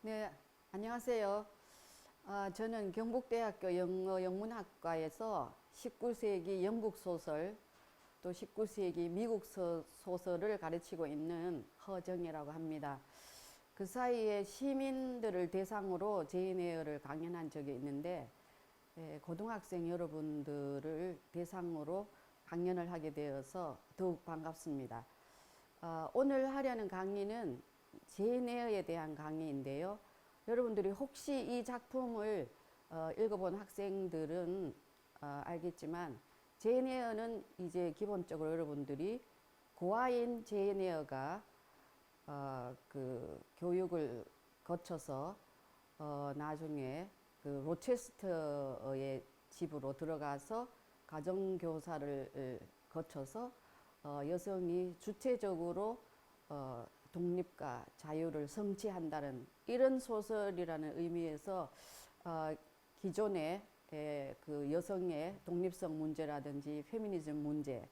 네, 안녕하세요. 저는 경북대학교 영문학과에서 19세기 영국 소설, 또 19세기 미국 소설을 가르치고 있는 허정이라고 합니다. 그 사이에 시민들을 대상으로 제인 에어를 강연한 적이 있는데, 고등학생 여러분들을 대상으로 강연을 하게 되어서 더욱 반갑습니다. 오늘 하려는 강의는 제인 에어에 대한 강의인데요. 여러분들이 혹시 이 작품을 읽어본 학생들은 알겠지만, 제인 에어는 이제 기본적으로 여러분들이 고아인 제인 에어가 그 교육을 거쳐서 나중에 그 로체스터의 집으로 들어가서 가정교사를 거쳐서 여성이 주체적으로 독립과 자유를 성취한다는 이런 소설이라는 의미에서 기존의 그 여성의 독립성 문제라든지 페미니즘 문제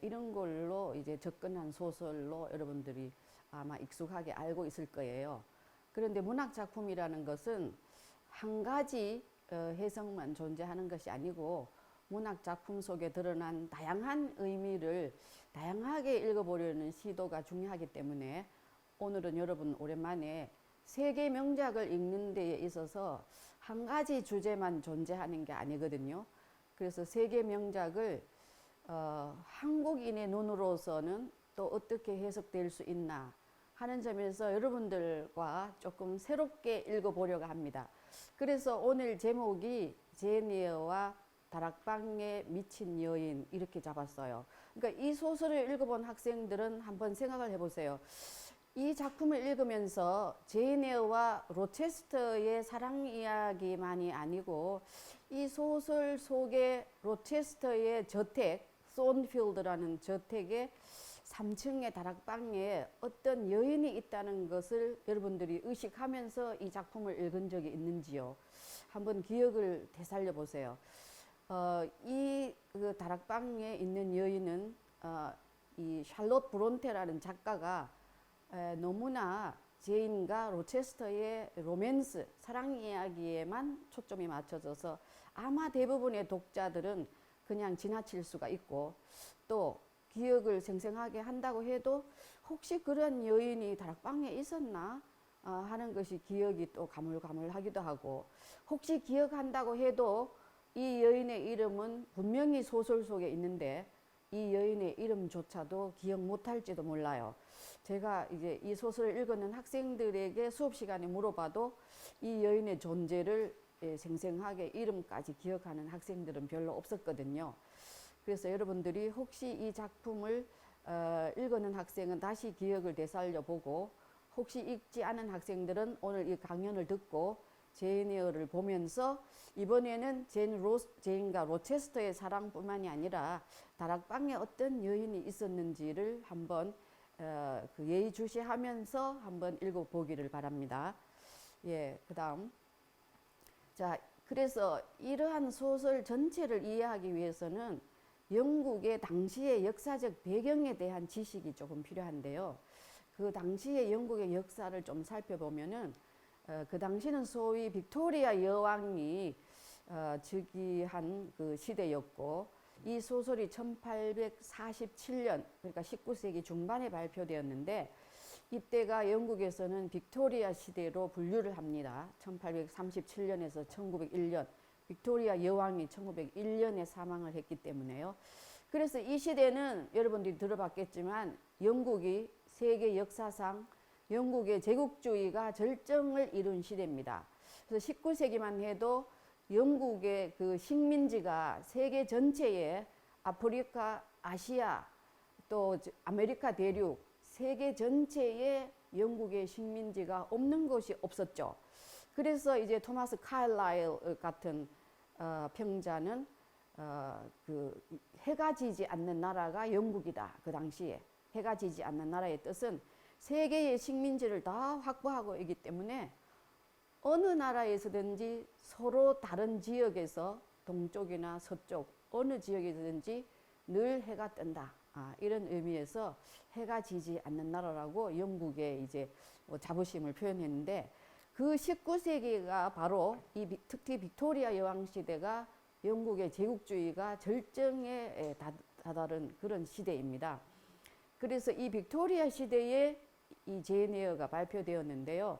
이런 걸로 이제 접근한 소설로 여러분들이 아마 익숙하게 알고 있을 거예요. 그런데 문학 작품이라는 것은 한 가지 해석만 존재하는 것이 아니고 문학 작품 속에 드러난 다양한 의미를 다양하게 읽어보려는 시도가 중요하기 때문에 오늘은 여러분 오랜만에 세계 명작을 읽는 데에 있어서 한 가지 주제만 존재하는 게 아니거든요. 그래서 세계 명작을 한국인의 눈으로서는 또 어떻게 해석될 수 있나 하는 점에서 여러분들과 조금 새롭게 읽어보려고 합니다. 그래서 오늘 제목이 제인 에어와 다락방에 미친 여인 이렇게 잡았어요. 그러니까 이 소설을 읽어본 학생들은 한번 생각을 해보세요. 이 작품을 읽으면서 제인 에어와 로체스터의 사랑 이야기만이 아니고 이 소설 속에 로체스터의 저택, 손필드라는 저택의 3층의 다락방에 어떤 여인이 있다는 것을 여러분들이 의식하면서 이 작품을 읽은 적이 있는지요? 한번 기억을 되살려 보세요. 이 그 다락방에 있는 여인은 이 샬롯 브론테라는 작가가 너무나 제인과 로체스터의 로맨스, 사랑 이야기에만 초점이 맞춰져서 아마 대부분의 독자들은 그냥 지나칠 수가 있고 또 기억을 생생하게 한다고 해도 혹시 그런 여인이 다락방에 있었나 하는 것이 기억이 또 가물가물하기도 하고 혹시 기억한다고 해도 이 여인의 이름은 분명히 소설 속에 있는데 이 여인의 이름조차도 기억 못할지도 몰라요. 제가 이제 이 소설을 읽는 학생들에게 수업 시간에 물어봐도 이 여인의 존재를 생생하게 이름까지 기억하는 학생들은 별로 없었거든요. 그래서 여러분들이 혹시 이 작품을 읽는 학생은 다시 기억을 되살려 보고 혹시 읽지 않은 학생들은 오늘 이 강연을 듣고 제인 에어를 보면서 이번에는 제인과 로체스터의 사랑뿐만이 아니라 다락방에 어떤 여인이 있었는지를 한번 그 예의주시하면서 한번 읽어보기를 바랍니다. 예, 그다음 자 그래서 이러한 소설 전체를 이해하기 위해서는 영국의 당시의 역사적 배경에 대한 지식이 조금 필요한데요. 그 당시의 영국의 역사를 좀 살펴보면은 그 당시는 소위 빅토리아 여왕이 즉위한 그 시대였고 이 소설이 1847년 그러니까 19세기 중반에 발표되었는데 이때가 영국에서는 빅토리아 시대로 분류를 합니다. 1837년에서 1901년 빅토리아 여왕이 1901년에 사망을 했기 때문에요. 그래서 이 시대는 여러분들이 들어봤겠지만 영국이 세계 역사상 영국의 제국주의가 절정을 이룬 시대입니다. 그래서 19세기만 해도 영국의 그 식민지가 세계 전체에 아프리카, 아시아, 또 아메리카 대륙, 세계 전체에 영국의 식민지가 없는 곳이 없었죠. 그래서 이제 토마스 카일라일 같은 평자는 그 해가 지지 않는 나라가 영국이다. 그 당시에 해가 지지 않는 나라의 뜻은 세계의 식민지를 다 확보하고 있기 때문에 어느 나라에서든지 서로 다른 지역에서 동쪽이나 서쪽 어느 지역에서든지 늘 해가 뜬다. 이런 의미에서 해가 지지 않는 나라라고 영국의 이제 자부심을 표현했는데 그 19세기가 바로 특히 빅토리아 여왕 시대가 영국의 제국주의가 절정에 다다른 그런 시대입니다. 그래서 이 빅토리아 시대에 이 제인 에어가 발표되었는데요.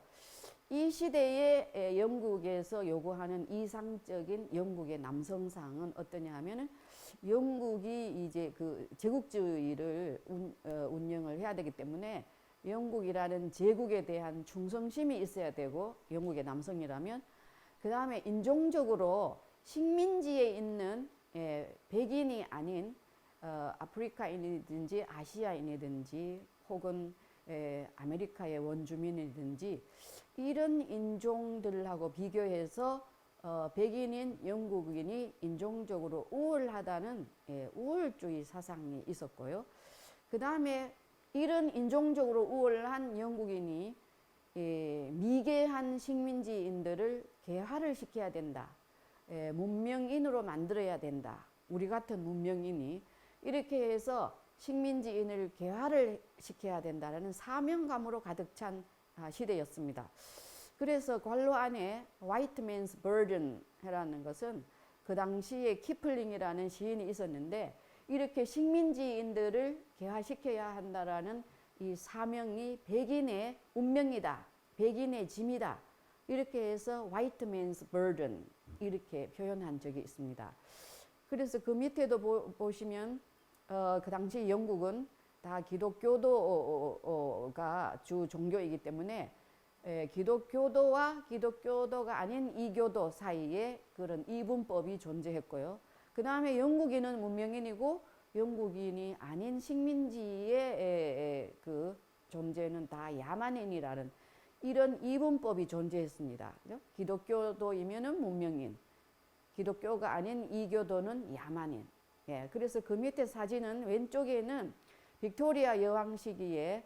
이 시대에 영국에서 요구하는 이상적인 영국의 남성상은 어떠냐 하면은 영국이 이제 그 제국주의를 운영을 해야 되기 때문에 영국이라는 제국에 대한 충성심이 있어야 되고, 영국의 남성이라면 그 다음에 인종적으로 식민지에 있는 백인이 아닌 아프리카인이든지 아시아인이든지 혹은 아메리카의 원주민이든지 이런 인종들하고 비교해서 백인인 영국인이 인종적으로 우월하다는 우월주의 사상이 있었고요. 그 다음에 이런 인종적으로 우월한 영국인이 미개한 식민지인들을 개화를 시켜야 된다. 문명인으로 만들어야 된다. 우리 같은 문명인이 이렇게 해서 식민지인을 개화를 시켜야 된다는 사명감으로 가득 찬 시대였습니다. 그래서 관로 안에 White Man's Burden이라는 것은 그 당시에 키플링이라는 시인이 있었는데, 이렇게 식민지인들을 개화시켜야 한다라는 이 사명이 백인의 운명이다, 백인의 짐이다, 이렇게 해서 White Man's Burden 이렇게 표현한 적이 있습니다. 그래서 그 밑에도 보시면 그 당시 영국은 다 기독교도가 주 종교이기 때문에 기독교도와 기독교도가 아닌 이교도 사이에 그런 이분법이 존재했고요. 그 다음에 영국인은 문명인이고 영국인이 아닌 식민지의 그 존재는 다 야만인이라는 이런 이분법이 존재했습니다. 기독교도이면은 문명인, 기독교가 아닌 이교도는 야만인. 그래서 그 밑에 사진은 왼쪽에는 빅토리아 여왕 시기에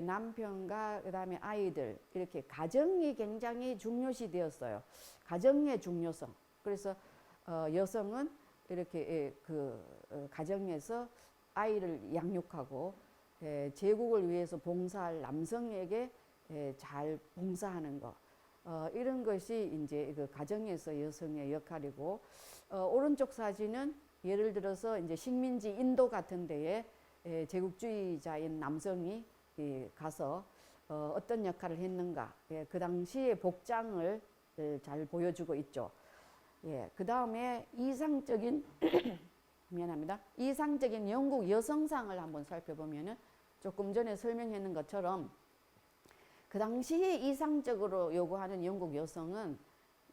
남편과 그 다음에 아이들, 이렇게 가정이 굉장히 중요시 되었어요. 가정의 중요성. 그래서 여성은 이렇게 가정에서 아이를 양육하고 제국을 위해서 봉사할 남성에게 잘 봉사하는 것, 이런 것이 이제 그 가정에서 여성의 역할이고, 오른쪽 사진은 예를 들어서 이제 식민지 인도 같은 데에 제국주의자인 남성이 가서 어떤 역할을 했는가, 그 당시의 복장을 잘 보여주고 있죠. 그 다음에 이상적인 미안합니다. 이상적인 영국 여성상을 한번 살펴보면은 조금 전에 설명했는 것처럼 그 당시에 이상적으로 요구하는 영국 여성은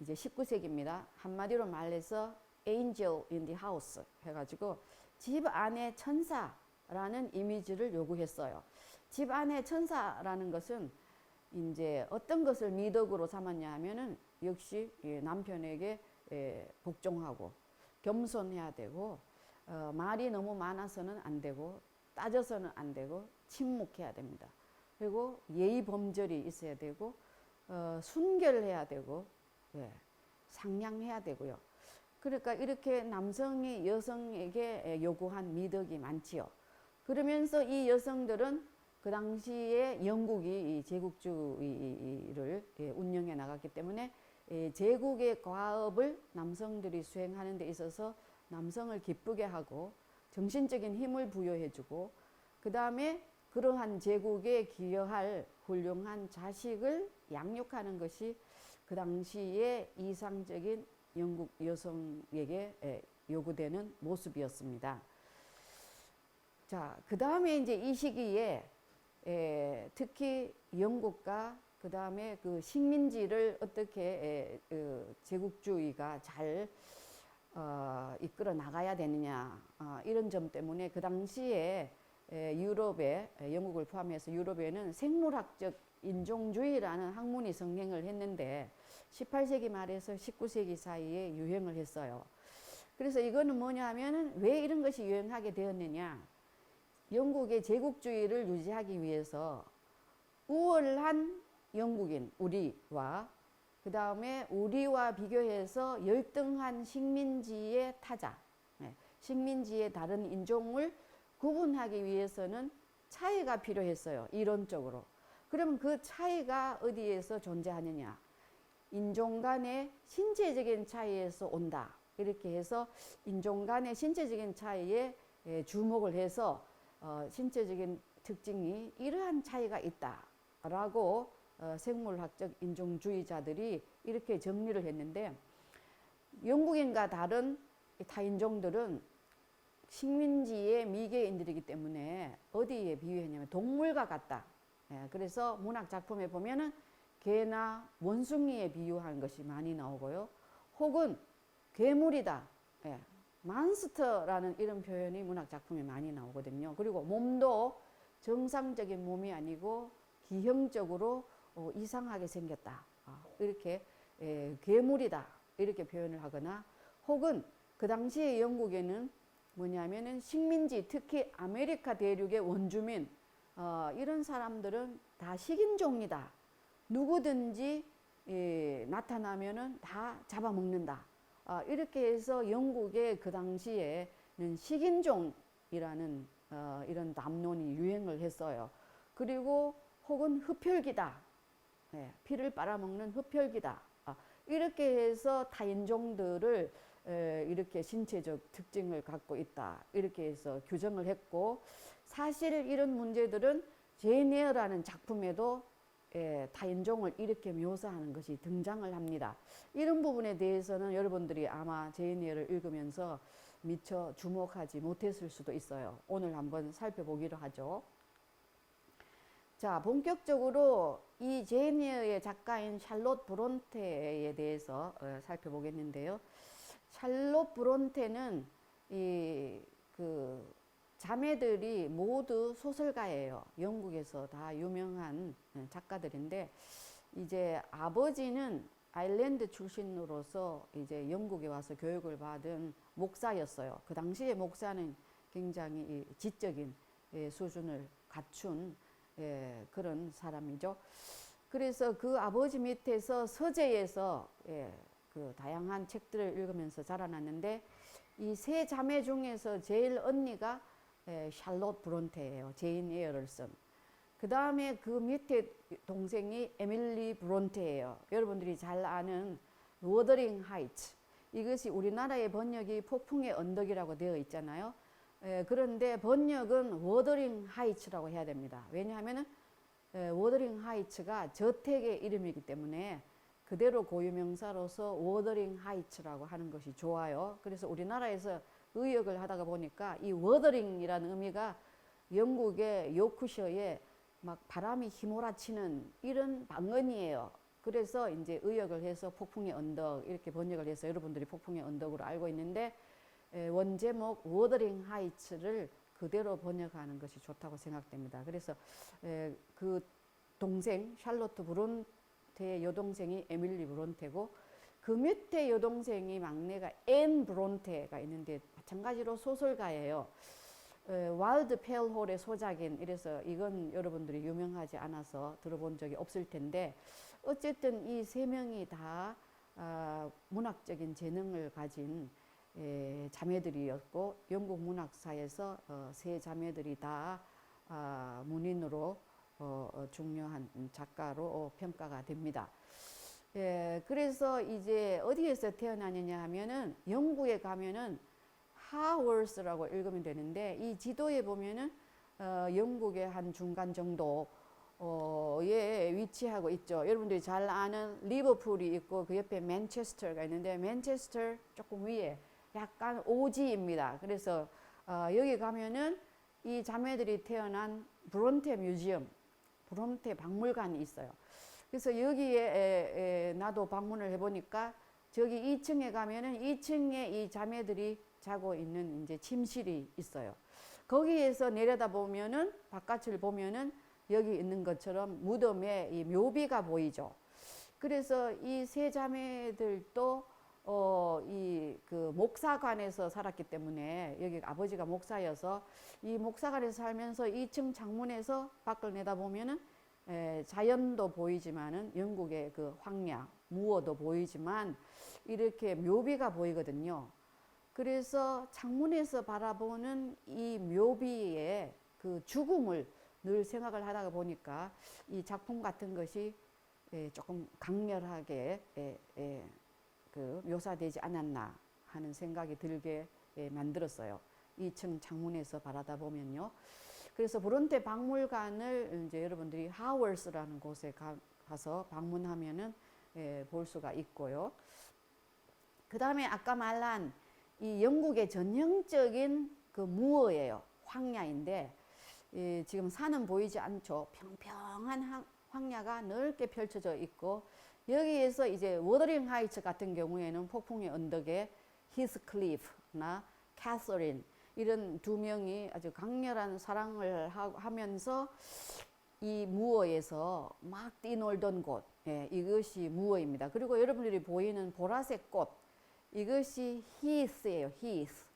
이제 19세기입니다. 한마디로 말해서 angel in the house 해가지고 집 안에 천사라는 이미지를 요구했어요. 집 안에 천사라는 것은 이제 어떤 것을 미덕으로 삼았냐 하면은 역시 남편에게 복종하고 겸손해야 되고, 말이 너무 많아서는 안 되고 따져서는 안 되고 침묵해야 됩니다. 그리고 예의 범절이 있어야 되고 순결해야 되고 상냥해야 되고요. 그러니까 이렇게 남성이 여성에게 요구한 미덕이 많지요. 그러면서 이 여성들은 그 당시에 영국이 제국주의를 운영해 나갔기 때문에 제국의 과업을 남성들이 수행하는 데 있어서 남성을 기쁘게 하고 정신적인 힘을 부여해주고, 그 다음에 그러한 제국에 기여할 훌륭한 자식을 양육하는 것이 그 당시에 이상적인 영국 여성에게 요구되는 모습이었습니다. 자, 그 다음에 이제 이 시기에 특히 영국과 그 다음에 그 식민지를 어떻게 제국주의가 잘 이끌어 나가야 되느냐, 이런 점 때문에 그 당시에 유럽에, 영국을 포함해서 유럽에는 생물학적 인종주의라는 학문이 성행을 했는데 18세기 말에서 19세기 사이에 유행을 했어요. 그래서 이거는 뭐냐 하면은 왜 이런 것이 유행하게 되었느냐, 영국의 제국주의를 유지하기 위해서 우월한 영국인 우리와 그 다음에 우리와 비교해서 열등한 식민지의 타자, 식민지의 다른 인종을 구분하기 위해서는 차이가 필요했어요, 이론적으로. 그러면 그 차이가 어디에서 존재하느냐? 인종 간의 신체적인 차이에서 온다. 이렇게 해서 인종 간의 신체적인 차이에 주목을 해서 신체적인 특징이 이러한 차이가 있다라고 생물학적 인종주의자들이 이렇게 정리를 했는데, 영국인과 다른 타인종들은 식민지의 미개인들이기 때문에 어디에 비유했냐면 동물과 같다. 그래서 문학 작품에 보면은 개나 원숭이에 비유한 것이 많이 나오고요. 혹은 괴물이다. 몬스터라는 이런 표현이 문학 작품에 많이 나오거든요. 그리고 몸도 정상적인 몸이 아니고 기형적으로 이상하게 생겼다. 이렇게 괴물이다. 이렇게 표현을 하거나, 혹은 그 당시에 영국에는 뭐냐면은 식민지, 특히 아메리카 대륙의 원주민, 이런 사람들은 다 식인종이다. 누구든지 나타나면은 다 잡아먹는다. 이렇게 해서 영국의 그 당시에는 식인종이라는 이런 담론이 유행을 했어요. 그리고 혹은 흡혈귀다. 피를 빨아먹는 흡혈귀다. 이렇게 해서 타인종들을 이렇게 신체적 특징을 갖고 있다. 이렇게 해서 규정을 했고, 사실 이런 문제들은 제인 에어라는 작품에도 타인종을 이렇게 묘사하는 것이 등장을 합니다. 이런 부분에 대해서는 여러분들이 아마 제인 에어를 읽으면서 미처 주목하지 못했을 수도 있어요. 오늘 한번 살펴보기로 하죠. 자, 본격적으로 이 제인 에어의 작가인 샬롯 브론테에 대해서 살펴보겠는데요. 샬롯 브론테는 그 자매들이 모두 소설가예요. 영국에서 다 유명한 작가들인데, 이제 아버지는 아일랜드 출신으로서 이제 영국에 와서 교육을 받은 목사였어요. 그 당시에 목사는 굉장히 지적인 수준을 갖춘 그런 사람이죠. 그래서 그 아버지 밑에서 서재에서 그 다양한 책들을 읽으면서 자라났는데, 이 세 자매 중에서 제일 언니가 샬롯 브론테예요. 제인 에어를 쓴. 그 다음에 그 밑에 동생이 에밀리 브론테예요. 여러분들이 잘 아는 워더링 하이츠. 이것이 우리나라의 번역이 폭풍의 언덕이라고 되어 있잖아요. 그런데 번역은 워더링 하이츠라고 해야 됩니다. 왜냐하면 워더링 하이츠가 저택의 이름이기 때문에 그대로 고유명사로서 워더링 하이츠라고 하는 것이 좋아요. 그래서 우리나라에서 의역을 하다가 보니까 이 워더링이라는 의미가 영국의 요크셔에 막 바람이 휘몰아치는 이런 방언이에요. 그래서 이제 의역을 해서 폭풍의 언덕 이렇게 번역을 해서 여러분들이 폭풍의 언덕으로 알고 있는데, 원제목 워더링 하이츠를 그대로 번역하는 것이 좋다고 생각됩니다. 그래서 그 동생 샬롯 브론테의 여동생이 에밀리 브론테고, 그 밑에 여동생이 막내가 앤 브론테가 있는데 마찬가지로 소설가예요. 와일드 페일홀의 소작인, 이래서 이건 여러분들이 유명하지 않아서 들어본 적이 없을 텐데, 어쨌든 이 세 명이 다 문학적인 재능을 가진 자매들이었고, 영국 문학사에서 세 자매들이 다 문인으로 중요한 작가로 평가가 됩니다. 그래서 이제 어디에서 태어나느냐 하면은 영국에 가면은 하월스라고 읽으면 되는데, 이 지도에 보면은 영국의 한 중간 정도에 위치하고 있죠. 여러분들이 잘 아는 리버풀이 있고 그 옆에 맨체스터가 있는데, 맨체스터 조금 위에 약간 오지입니다. 그래서 여기 가면은 이 자매들이 태어난 브론테 뮤지엄, 브론테 박물관이 있어요. 그래서 여기에 나도 방문을 해보니까 저기 2층에 가면은 2층에 이 자매들이 자고 있는 이제 침실이 있어요. 거기에서 내려다 보면은 바깥을 보면은 여기 있는 것처럼 무덤에 이 묘비가 보이죠. 그래서 이 세 자매들도 이 그 목사관에서 살았기 때문에, 여기 아버지가 목사여서 이 목사관에서 살면서 2층 창문에서 밖을 내다보면은 자연도 보이지만은 영국의 그 황야, 무어도 보이지만 이렇게 묘비가 보이거든요. 그래서 창문에서 바라보는 이 묘비의 그 죽음을 늘 생각을 하다가 보니까 이 작품 같은 것이 조금 강렬하게 그 묘사되지 않았나 하는 생각이 들게 만들었어요. 2층 창문에서 바라다 보면요. 그래서 브론테 박물관을 이제 여러분들이 하월스라는 곳에 가서 방문하면은 볼 수가 있고요. 그 다음에 아까 말한 이 영국의 전형적인 그 무어예요. 황야인데 지금 산은 보이지 않죠. 평평한 황야가 넓게 펼쳐져 있고 여기에서 이제 워더링 하이츠 같은 경우에는 폭풍의 언덕에 히스클리프나 캐서린 이런 두 명이 아주 강렬한 사랑을 하면서 이 무어에서 막 뛰놀던 곳, 이것이 무어입니다. 그리고 여러분들이 보이는 보라색 꽃, 이것이 히스예요. 히스.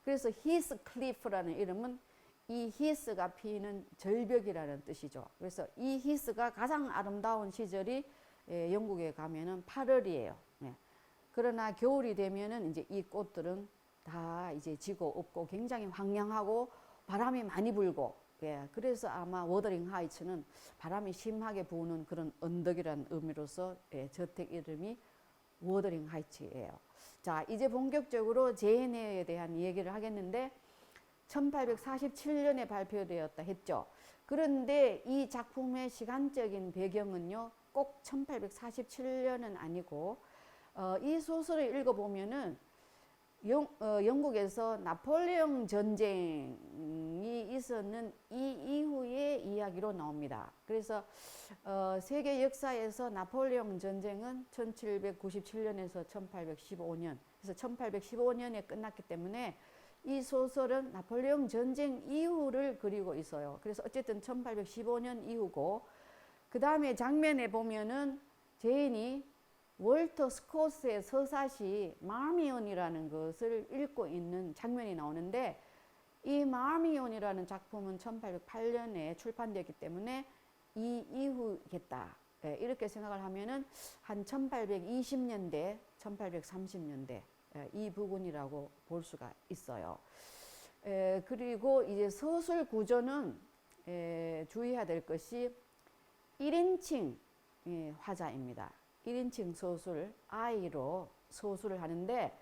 그래서 히스 클리프라는 이름은 이 히스가 피는 절벽이라는 뜻이죠. 그래서 이 히스가 가장 아름다운 시절이 영국에 가면은 8월이에요. 그러나 겨울이 되면은 이제 이 꽃들은 다 이제 지고 없고 굉장히 황량하고 바람이 많이 불고, 그래서 아마 워더링 하이츠는 바람이 심하게 부는 그런 언덕이라는 의미로서 저택 이름이 워더링 하이츠예요. 자, 이제 본격적으로 제네어에 대한 얘기를 하겠는데 1847년에 발표되었다 했죠. 그런데 이 작품의 시간적인 배경은요, 꼭 1847년은 아니고 이 소설을 읽어보면은 영국에서 나폴레옹 전쟁이 있었는 이 이후의 이야기로 나옵니다. 그래서 세계 역사에서 나폴레옹 전쟁은 1797년에서 1815년, 그래서 1815년에 끝났기 때문에 이 소설은 나폴레옹 전쟁 이후를 그리고 있어요. 그래서 어쨌든 1815년 이후고, 그 다음에 장면에 보면은 제인이 월터 스코트의 서사시 마미온이라는 것을 읽고 있는 장면이 나오는데, 이 마미온이라는 작품은 1808년에 출판되었기 때문에 이 이후겠다. 이렇게 생각을 하면은 한 1820년대, 1830년대 이 부분이라고 볼 수가 있어요. 그리고 이제 서술 구조는 주의해야 될 것이 1인칭 화자입니다. 1인칭 소설, I로 소설을 하는데,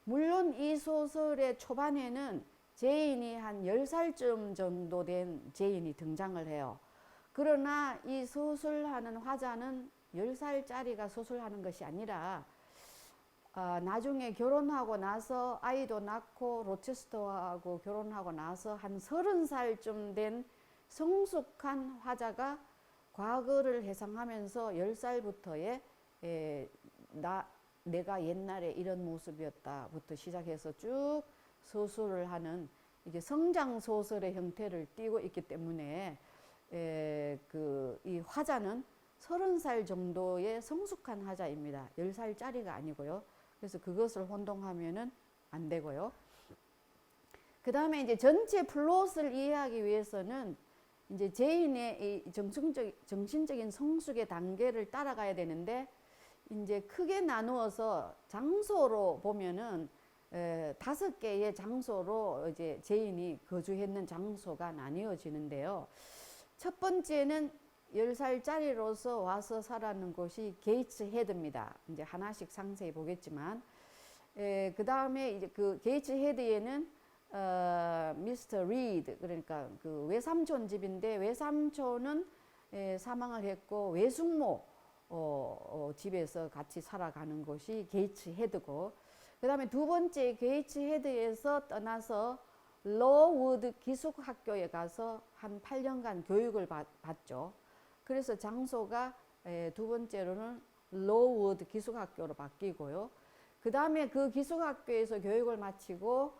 물론 이 소설의 초반에는 제인이 한 10살쯤 정도 된 제인이 등장을 해요. 그러나 이 소설하는 화자는 10살짜리가 소설하는 것이 아니라 나중에 결혼하고 나서 아이도 낳고 로체스터하고 결혼하고 나서 한 30살쯤 된 성숙한 화자가 과거를 회상하면서 10살부터의 내가 옛날에 이런 모습이었다부터 시작해서 쭉 소설을 하는 이게 성장 소설의 형태를 띠고 있기 때문에 이 화자는 30살 정도의 성숙한 화자입니다. 10살짜리가 아니고요. 그래서 그것을 혼동하면은 안 되고요. 그 다음에 이제 전체 플롯을 이해하기 위해서는 이제 제인의 이 정신적인 성숙의 단계를 따라가야 되는데, 이제 크게 나누어서 장소로 보면은 5개의 장소로 이제 제인이 거주했는 장소가 나뉘어지는데요. 첫 번째는 10살짜리로서 와서 살았는 곳이 게이츠 헤드입니다. 이제 하나씩 상세히 보겠지만, 그 다음에 이제 그 게이츠 헤드에는 미스터 리드, 그러니까 그 외삼촌 집인데, 외삼촌은 사망을 했고 외숙모 집에서 같이 살아가는 곳이 게이츠 헤드고, 그 다음에 두 번째 게이츠 헤드에서 떠나서 로우드 기숙학교에 가서 한 8년간 교육을 받죠. 그래서 장소가 두 번째로는 로우드 기숙학교로 바뀌고요. 그 다음에 그 기숙학교에서 교육을 마치고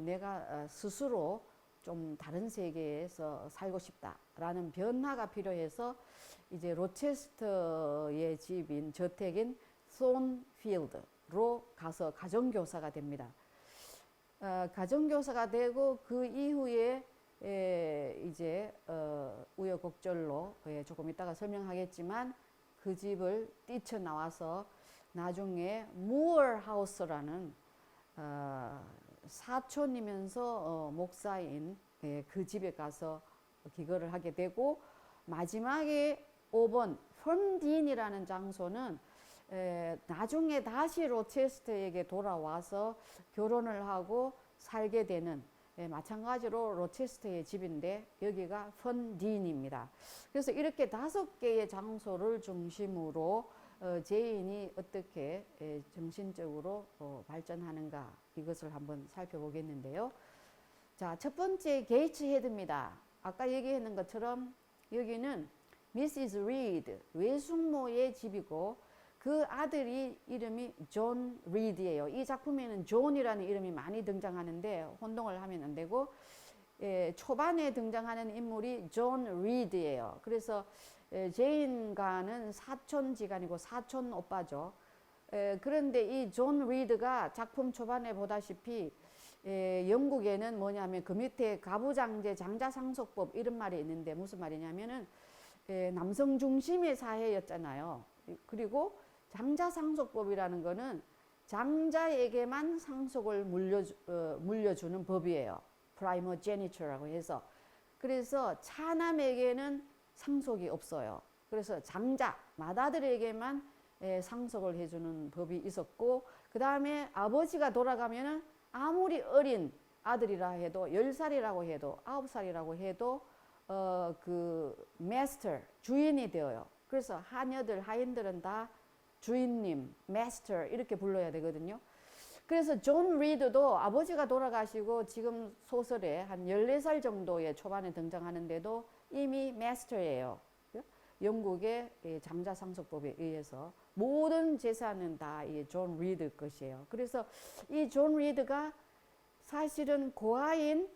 내가 스스로 좀 다른 세계에서 살고 싶다라는 변화가 필요해서 이제 로체스터의 집인 저택인 손필드로 가서 가정교사가 됩니다. 가정교사가 되고 그 이후에 이제 우여곡절로 조금 이따가 설명하겠지만 그 집을 뛰쳐나와서 나중에 무어하우스라는 사촌이면서 목사인 그 집에 가서 기거를 하게 되고, 마지막에 5번 펀딘이라는 장소는 나중에 다시 로체스터에게 돌아와서 결혼을 하고 살게 되는, 마찬가지로 로체스터의 집인데 여기가 펀딘입니다. 그래서 이렇게 5개의 장소를 중심으로 제인이 어떻게 정신적으로 발전하는가, 이것을 한번 살펴보겠는데요. 자, 첫 번째 게이츠 헤드입니다. 아까 얘기했는 것처럼 여기는 미시스 리드, 외숙모의 집이고, 그 아들이 이름이 존 리드예요. 이 작품에는 존이라는 이름이 많이 등장하는데 혼동을 하면 안 되고, 초반에 등장하는 인물이 존 리드예요. 그래서 제인과는 사촌지간이고 사촌 오빠죠. 그런데 이 존 리드가 작품 초반에 보다시피 영국에는 뭐냐면 그 밑에 가부장제 장자상속법 이런 말이 있는데 무슨 말이냐면은 남성 중심의 사회였잖아요. 그리고 장자상속법이라는 거는 장자에게만 상속을 물려주는 법이에요. 프라이머제니처라고 해서. 그래서 차남에게는 상속이 없어요. 그래서 장자, 맏아들에게만 상속을 해주는 법이 있었고, 그 다음에 아버지가 돌아가면은 아무리 어린 아들이라 해도 10살이라고 해도 9살이라고 해도 그 마스터, 주인이 되어요. 그래서 하인들은 다 주인님, 마스터 이렇게 불러야 되거든요. 그래서 존 리드도 아버지가 돌아가시고 지금 소설에 한 14살 정도의 초반에 등장하는데도 이미 마스터예요. 영국의 장자상속법에 의해서 모든 재산은 다 존 리드 것이에요. 그래서 이 존 리드가 사실은 고아인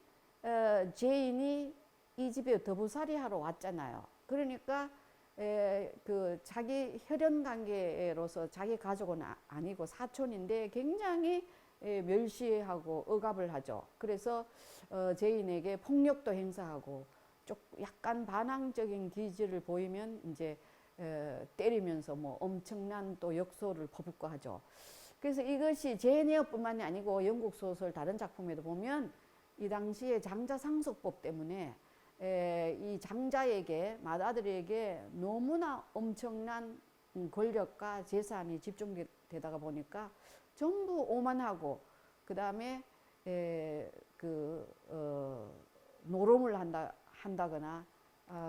제인이 이 집에 더부살이 하러 왔잖아요. 그러니까 그 자기 혈연 관계로서 자기 가족은 아니고 사촌인데 굉장히 멸시하고 억압을 하죠. 그래서 제인에게 폭력도 행사하고 약간 반항적인 기질을 보이면 이제 때리면서 뭐 엄청난 또 역소를 퍼붓고 하죠. 그래서 이것이 제인 에어뿐만이 아니고 영국 소설 다른 작품에도 보면 이 당시에 장자상속법 때문에 이 장자에게, 맏아들에게 너무나 엄청난 권력과 재산이 집중되다가 보니까 전부 오만하고, 그 다음에 노름을 한다거나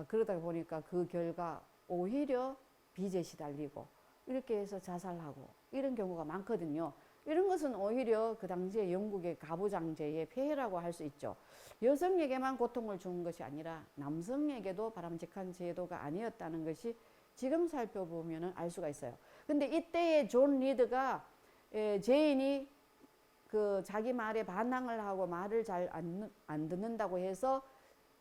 그러다 보니까 그 결과 오히려 빚에 시달리고 이렇게 해서 자살하고 이런 경우가 많거든요. 이런 것은 오히려 그 당시에 영국의 가부장제의 폐해라고 할 수 있죠. 여성에게만 고통을 주는 것이 아니라 남성에게도 바람직한 제도가 아니었다는 것이 지금 살펴보면 알 수가 있어요. 근데 이때의 존 리드가 제인이 그 자기 말에 반항을 하고 말을 잘 안 듣는다고 해서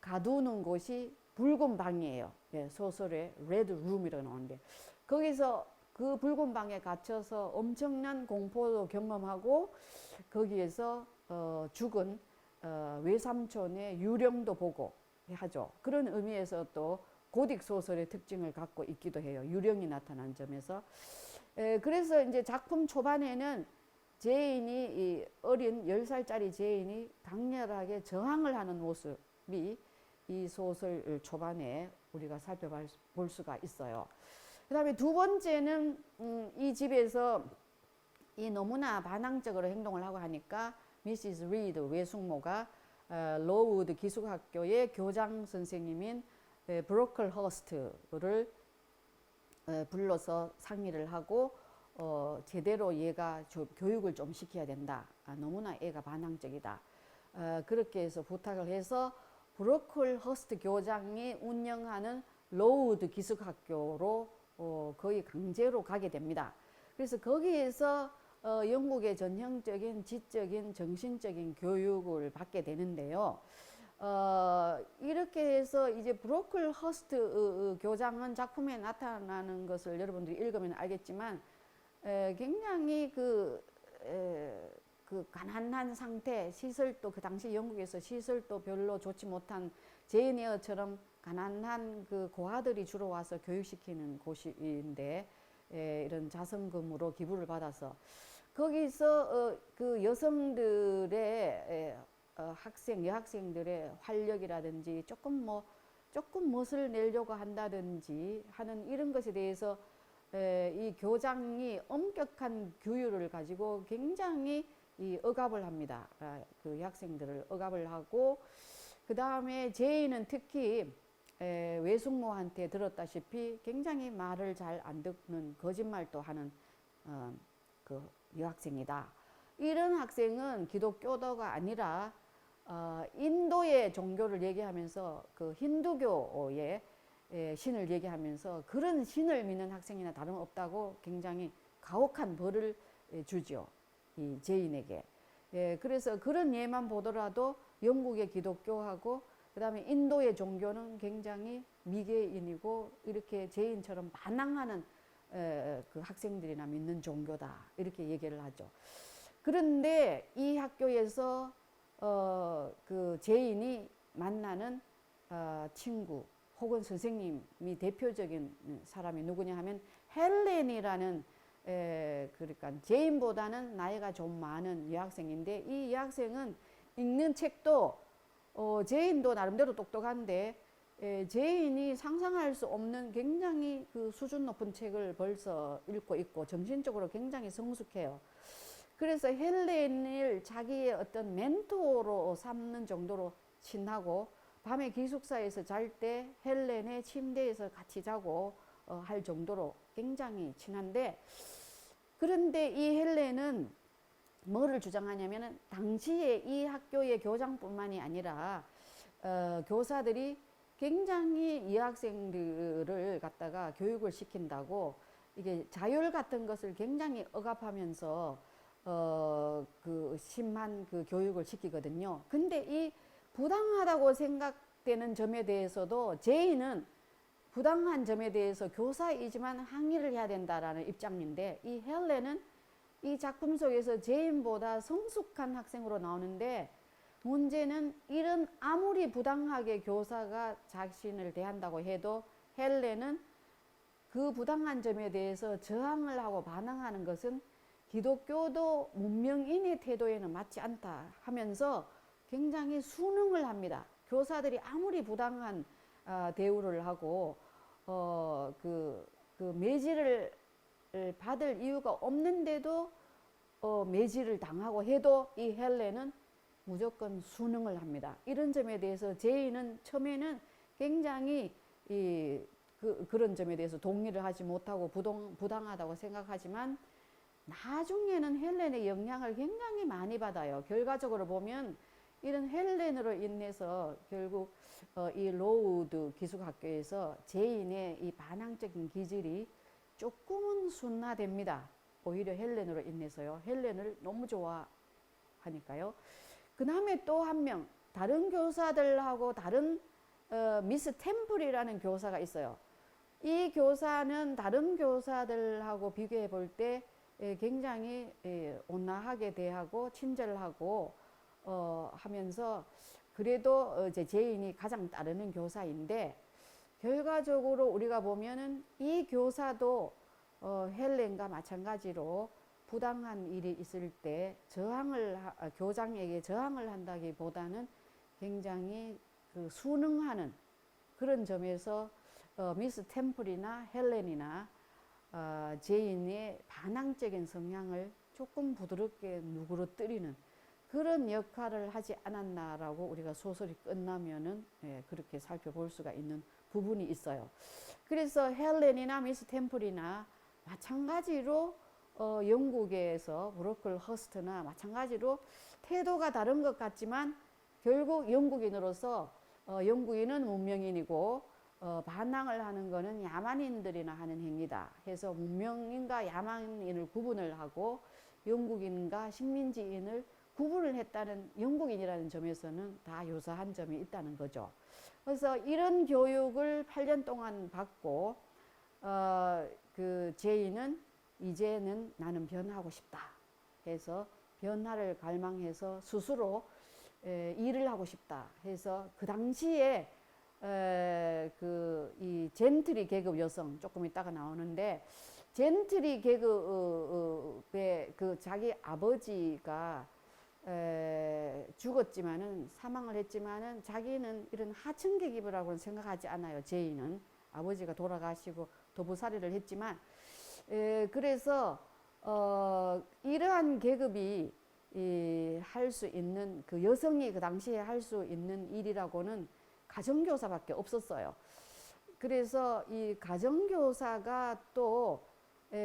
가두는 곳이 붉은 방이에요. 소설에 레드 룸이라고 나오는데, 거기서 그 붉은 방에 갇혀서 엄청난 공포도 경험하고 거기에서 죽은 외삼촌의 유령도 보고 하죠. 그런 의미에서 또 고딕 소설의 특징을 갖고 있기도 해요. 유령이 나타난 점에서. 그래서 이제 작품 초반에는 제인이, 이 어린 10살짜리 제인이 강렬하게 저항을 하는 모습이 이 소설 초반에 우리가 살펴볼 수가 있어요. 그 다음에 두 번째는 이 집에서 이 너무나 반항적으로 행동을 하고 하니까 미시스 리드 외숙모가 로우드 기숙학교의 교장 선생님인 브로클 허스트를 불러서 상의를 하고 제대로 얘가 교육을 좀 시켜야 된다. 너무나 애가 반항적이다. 그렇게 해서 부탁을 해서 브로클 허스트 교장이 운영하는 로우드 기숙학교로 거의 강제로 가게 됩니다. 그래서 거기에서 영국의 전형적인 지적인 정신적인 교육을 받게 되는데요. 이렇게 해서 이제 브로클 허스트 교장은 작품에 나타나는 것을 여러분들이 읽으면 알겠지만 굉장히 그 가난한 상태, 시설도 그 당시 영국에서 시설도 별로 좋지 못한 제인 에어처럼 가난한 그 고아들이 주로 와서 교육시키는 곳인데 이런 자선금으로 기부를 받아서 거기서 그 여성들의 여학생들의 활력이라든지 조금 뭐 조금 멋을 내려고 한다든지 하는 이런 것에 대해서 이 교장이 엄격한 규율을 가지고 굉장히 이 억압을 합니다. 그 학생들을 억압을 하고, 그 다음에 제이는 특히 외숙모한테 들었다시피 굉장히 말을 잘 안 듣는, 거짓말도 하는 그 여학생이다. 이런 학생은 기독교도가 아니라 인도의 종교를 얘기하면서 그 힌두교의 신을 얘기하면서 그런 신을 믿는 학생이나 다름없다고 굉장히 가혹한 벌을 주죠. 이 제인에게. 그래서 그런 예만 보더라도 영국의 기독교하고 그 다음에 인도의 종교는 굉장히 미개인이고 이렇게 제인처럼 반항하는 그 학생들이나 믿는 종교다. 이렇게 얘기를 하죠. 그런데 이 학교에서 그 제인이 만나는 친구 혹은 선생님이 대표적인 사람이 누구냐 하면 헬렌이라는 그러니까 제인보다는 나이가 좀 많은 여학생인데, 이 여학생은 읽는 책도 제인도 나름대로 똑똑한데 제인이 상상할 수 없는 굉장히 그 수준 높은 책을 벌써 읽고 있고 정신적으로 굉장히 성숙해요. 그래서 헬렌을 자기의 어떤 멘토로 삼는 정도로 친하고, 밤에 기숙사에서 잘 때 헬렌의 침대에서 같이 자고 할 정도로 굉장히 친한데, 그런데 이 헬렌은 뭐를 주장하냐면은 당시에 이 학교의 교장뿐만이 아니라 교사들이 굉장히 이 학생들을 갖다가 교육을 시킨다고 이게 자율 같은 것을 굉장히 억압하면서 그 심한 그 교육을 시키거든요. 근데 이 부당하다고 생각되는 점에 대해서도 제인은 부당한 점에 대해서 교사이지만 항의를 해야 된다라는 입장인데, 이 헬렌은 이 작품 속에서 제인보다 성숙한 학생으로 나오는데, 문제는 이런 아무리 부당하게 교사가 자신을 대한다고 해도 헬렌은 그 부당한 점에 대해서 저항을 하고 반항하는 것은 기독교도 문명인의 태도에는 맞지 않다 하면서 굉장히 순응을 합니다. 교사들이 아무리 부당한 대우를 하고 그 매질을 받을 이유가 없는데도 매질을 당하고 해도 이 헬렌은 무조건 순응을 합니다. 이런 점에 대해서 제인은 처음에는 굉장히 그런 점에 대해서 동의를 하지 못하고 부당하다고 생각하지만, 나중에는 헬렌의 영향을 굉장히 많이 받아요. 결과적으로 보면 이런 헬렌으로 인해서 결국 이 로우드 기숙학교에서 제인의 이 반항적인 기질이 조금은 순화됩니다. 오히려 헬렌으로 인해서요. 헬렌을 너무 좋아하니까요. 그 다음에 또 한 명, 다른 교사들하고 다른 미스 템플이라는 교사가 있어요. 이 교사는 다른 교사들하고 비교해 볼 때 굉장히 온화하게 대하고 친절하고 하면서 그래도 이제 제인이 가장 따르는 교사인데, 결과적으로 우리가 보면은 이 교사도 헬렌과 마찬가지로 부당한 일이 있을 때 교장에게 저항을 한다기보다는 굉장히 그 순응하는 그런 점에서 미스 템플이나 헬렌이나 제인의 반항적인 성향을 조금 부드럽게 누그러뜨리는 그런 역할을 하지 않았나라고 우리가 소설이 끝나면은 그렇게 살펴볼 수가 있는 부분이 있어요. 그래서 헬렌이나 미스 템플이나 마찬가지로 영국에서 브로클 허스트나 마찬가지로 태도가 다른 것 같지만 결국 영국인으로서 영국인은 문명인이고 반항을 하는 것은 야만인들이나 하는 행위다 해서 문명인과 야만인을 구분을 하고 영국인과 식민지인을 구분을 했다는, 영국인이라는 점에서는 다 유사한 점이 있다는 거죠. 그래서 이런 교육을 8년 동안 받고 그 제인은 이제는 나는 변하고 싶다 해서 변화를 갈망해서 스스로 일을 하고 싶다 해서 그 당시에 이 젠트리 계급 여성, 조금 이따가 나오는데, 젠트리 계급의 그 자기 아버지가 죽었지만은 사망을 했지만은 자기는 이런 하층 계급이라고는 생각하지 않아요. 제인은 아버지가 돌아가시고 도부살이를 했지만 그래서 이러한 계급이 할 수 있는 그 여성이 그 당시에 할 수 있는 일이라고는 가정교사밖에 없었어요. 그래서 이 가정교사가 또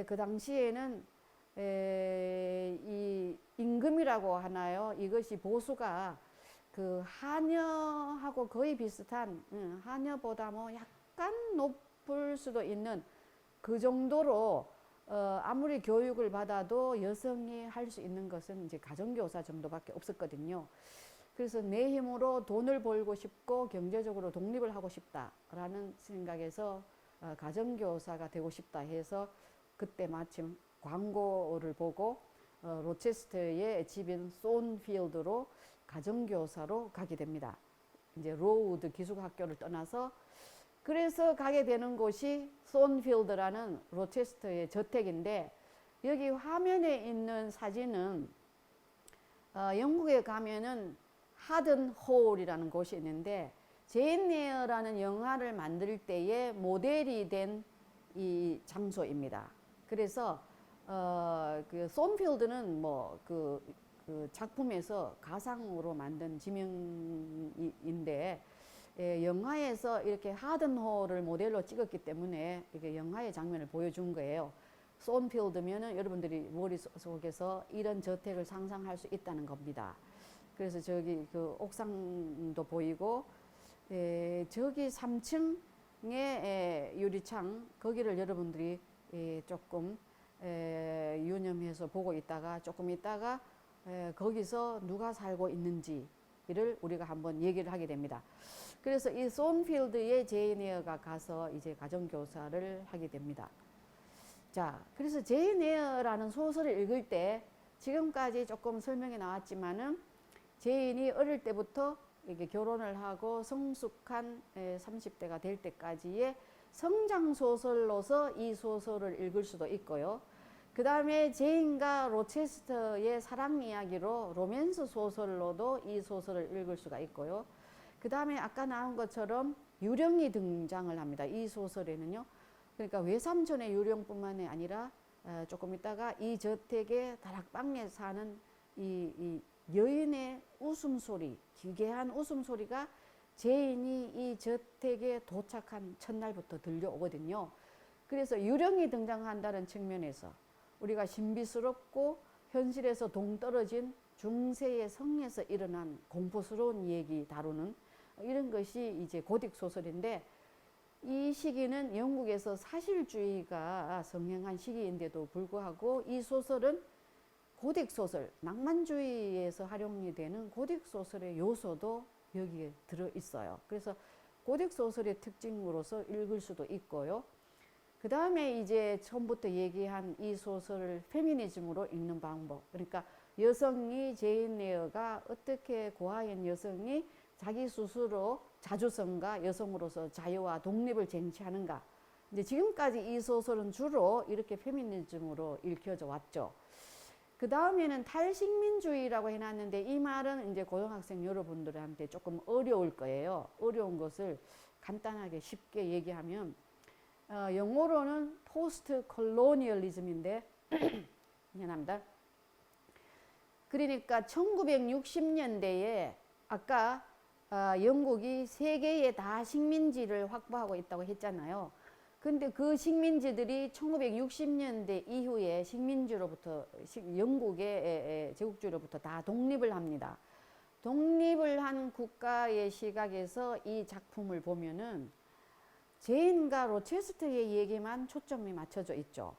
그 당시에는 이 임금이라고 하나요? 이것이 보수가 그 하녀하고 거의 비슷한 하녀보다 뭐 약간 높을 수도 있는 그 정도로 아무리 교육을 받아도 여성이 할 수 있는 것은 이제 가정교사 정도밖에 없었거든요. 그래서 내 힘으로 돈을 벌고 싶고 경제적으로 독립을 하고 싶다라는 생각에서 가정교사가 되고 싶다 해서 그때 마침 광고를 보고 로체스터의 집인 손필드로 가정교사로 가게 됩니다. 이제 로우드 기숙학교를 떠나서 그래서 가게 되는 곳이 손필드라는 로체스터의 저택인데 여기 화면에 있는 사진은 영국에 가면은 하든 홀이라는 곳이 있는데 제인 에어라는 영화를 만들 때의 모델이 된 이 장소입니다. 그래서 그 손필드는 뭐 그 작품에서 가상으로 만든 지명인데 영화에서 이렇게 하든홀을 모델로 찍었기 때문에 이렇게 영화의 장면을 보여준 거예요. 손필드면은 여러분들이 머릿속에서 이런 저택을 상상할 수 있다는 겁니다. 그래서 저기 그 옥상도 보이고 저기 3층의 유리창 거기를 여러분들이 조금 유념해서 보고 있다가 조금 있다가 거기서 누가 살고 있는지를 우리가 한번 얘기를 하게 됩니다. 그래서 이 손필드의 제인 에어가 가서 이제 가정교사를 하게 됩니다. 자, 그래서 제인 에어라는 소설을 읽을 때 지금까지 조금 설명이 나왔지만은 제인이 어릴 때부터 이렇게 결혼을 하고 성숙한 30대가 될 때까지의 성장 소설로서 이 소설을 읽을 수도 있고요. 그 다음에 제인과 로체스터의 사랑 이야기로 로맨스 소설로도 이 소설을 읽을 수가 있고요. 그 다음에 아까 나온 것처럼 유령이 등장을 합니다. 이 소설에는요. 그러니까 외삼촌의 유령뿐만이 아니라 조금 있다가 이 저택의 다락방에 사는 이 여인의 웃음소리, 기괴한 웃음소리가 제인이 이 저택에 도착한 첫날부터 들려오거든요. 그래서 유령이 등장한다는 측면에서 우리가 신비스럽고 현실에서 동떨어진 중세의 성에서 일어난 공포스러운 얘기 다루는 이런 것이 이제 고딕 소설인데 이 시기는 영국에서 사실주의가 성행한 시기인데도 불구하고 이 소설은 고딕 소설, 낭만주의에서 활용이 되는 고딕 소설의 요소도 여기에 들어 있어요. 그래서 고딕 소설의 특징으로서 읽을 수도 있고요. 그 다음에 이제 처음부터 얘기한 이 소설을 페미니즘으로 읽는 방법. 그러니까 여성이 제인 에어가 어떻게 고아인 여성이 자기 스스로 자주성과 여성으로서 자유와 독립을 쟁취하는가. 이제 지금까지 이 소설은 주로 이렇게 페미니즘으로 읽혀져 왔죠. 그 다음에는 탈식민주의라고 해놨는데 이 말은 이제 고등학생 여러분들한테 조금 어려울 거예요. 어려운 것을 간단하게 쉽게 얘기하면 영어로는 포스트 콜로니얼리즘인데 미안합니다. 그러니까 1960년대에 아까 영국이 세계에 다 식민지를 확보하고 있다고 했잖아요. 근데 그 식민지들이 1960년대 이후에 식민지로부터 영국의 제국주의로부터 다 독립을 합니다. 독립을 한 국가의 시각에서 이 작품을 보면은 제인과 로체스터의 얘기만 초점이 맞춰져 있죠.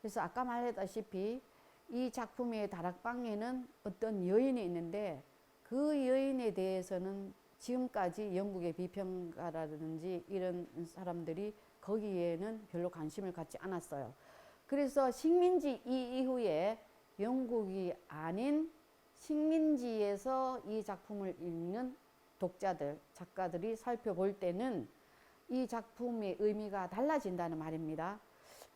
그래서 아까 말했다시피 이 작품의 다락방에는 어떤 여인이 있는데 그 여인에 대해서는 지금까지 영국의 비평가라든지 이런 사람들이 거기에는 별로 관심을 갖지 않았어요. 그래서 식민지 이후에 영국이 아닌 식민지에서 이 작품을 읽는 독자들, 작가들이 살펴볼 때는 이 작품의 의미가 달라진다는 말입니다.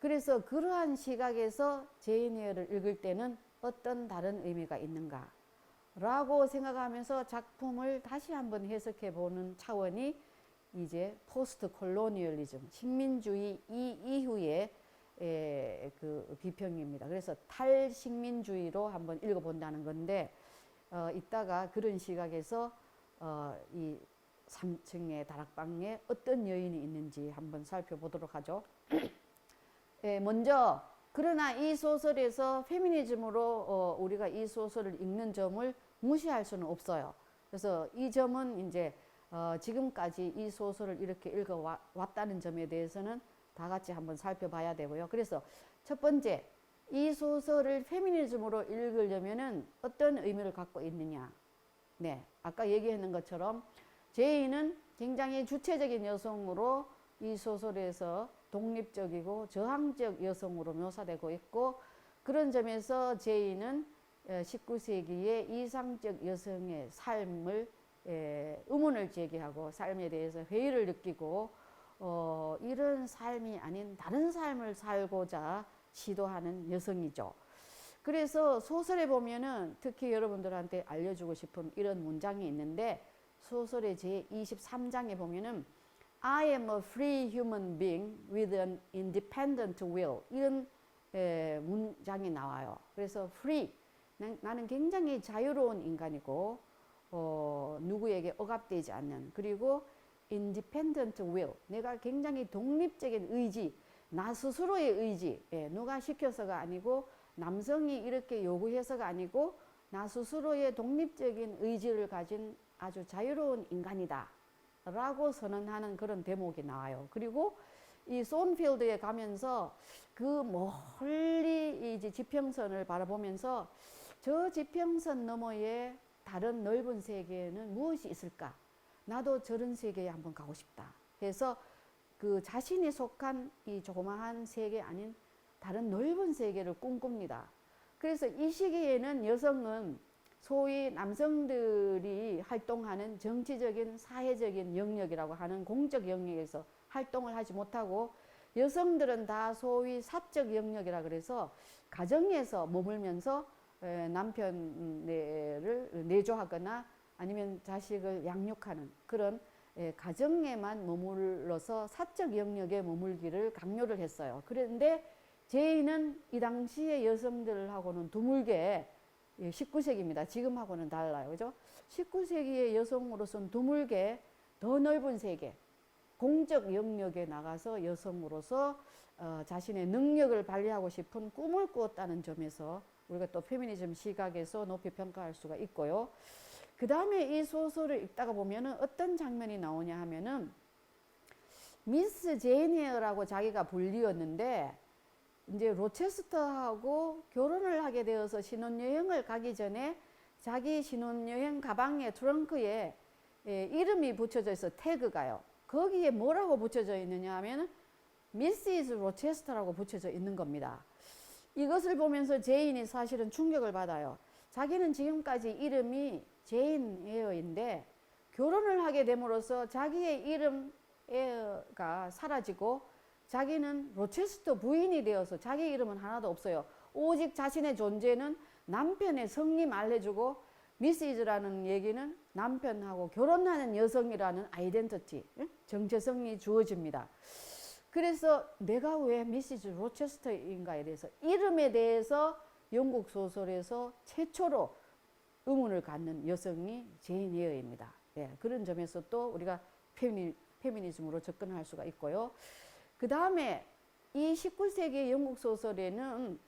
그래서 그러한 시각에서 제인 에어를 읽을 때는 어떤 다른 의미가 있는가? 라고 생각하면서 작품을 다시 한번 해석해 보는 차원이 이제 포스트 콜로니얼리즘, 식민주의 이후의 그 비평입니다. 그래서 탈식민주의로 한번 읽어본다는 건데, 이따가 그런 시각에서 이 3층의 다락방에 어떤 여인이 있는지 한번 살펴보도록 하죠. 먼저 그러나 이 소설에서 페미니즘으로 우리가 이 소설을 읽는 점을 무시할 수는 없어요. 그래서 이 점은 이제 지금까지 이 소설을 이렇게 읽어왔다는 점에 대해서는 다 같이 한번 살펴봐야 되고요. 그래서 첫 번째, 이 소설을 페미니즘으로 읽으려면은 어떤 의미를 갖고 있느냐. 네, 아까 얘기했는 것처럼 제인은 굉장히 주체적인 여성으로 이 소설에서 독립적이고 저항적 여성으로 묘사되고 있고, 그런 점에서 제인은 19세기의 이상적 여성의 삶을 의문을 제기하고 삶에 대해서 회의를 느끼고 이런 삶이 아닌 다른 삶을 살고자 시도하는 여성이죠. 그래서 소설에 보면은 특히 여러분들한테 알려주고 싶은 이런 문장이 있는데, 소설의 제23장에 보면은 I am a free human being with an independent will, 이런 문장이 나와요. 그래서 free, 나는 굉장히 자유로운 인간이고 누구에게 억압되지 않는, 그리고 independent will, 내가 굉장히 독립적인 의지, 나 스스로의 의지, 누가 시켜서가 아니고 남성이 이렇게 요구해서가 아니고 나 스스로의 독립적인 의지를 가진 아주 자유로운 인간이다 라고 선언하는 그런 대목이 나와요. 그리고 이 손필드에 가면서 그 멀리 이제 지평선을 바라보면서 저 지평선 너머에 다른 넓은 세계에는 무엇이 있을까? 나도 저런 세계에 한번 가고 싶다 해서 그 자신이 속한 이 조그마한 세계 아닌 다른 넓은 세계를 꿈꿉니다. 그래서 이 시기에는 여성은 소위 남성들이 활동하는 정치적인 사회적인 영역이라고 하는 공적 영역에서 활동을 하지 못하고, 여성들은 다 소위 사적 영역이라 그래서 가정에서 머물면서 남편을 내조하거나 아니면 자식을 양육하는 그런 가정에만 머물러서 사적 영역에 머물기를 강요를 했어요. 그런데 제인은 이 당시의 여성들하고는 드물게 19세기입니다. 지금하고는 달라요. 그죠? 19세기의 여성으로서는 드물게 더 넓은 세계, 공적 영역에 나가서 여성으로서 자신의 능력을 발휘하고 싶은 꿈을 꾸었다는 점에서 우리가 또 페미니즘 시각에서 높이 평가할 수가 있고요. 그 다음에 이 소설을 읽다가 보면은 어떤 장면이 나오냐 하면은 미스 제니어라고 자기가 불리었는데, 이제 로체스터하고 결혼을 하게 되어서 신혼여행을 가기 전에 자기 신혼여행 가방에 트렁크에 이름이 붙여져 있어. 태그가요. 거기에 뭐라고 붙여져 있느냐 하면 미시즈 로체스터라고 붙여져 있는 겁니다. 이것을 보면서 제인이 사실은 충격을 받아요. 자기는 지금까지 이름이 제인 에어인데 결혼을 하게 됨으로써 자기의 이름 에어가 사라지고 자기는 로체스터 부인이 되어서 자기 이름은 하나도 없어요. 오직 자신의 존재는 남편의 성님 알려주고 미시즈라는 얘기는 남편하고 결혼하는 여성이라는 아이덴티티, 정체성이 주어집니다. 그래서 내가 왜 미시즈 로체스터인가에 대해서, 이름에 대해서 영국 소설에서 최초로 의문을 갖는 여성이 제인 에어입니다. 그런 점에서 또 우리가 페미니즘으로 접근할 수가 있고요. 그 다음에 이 19세기 영국 소설에는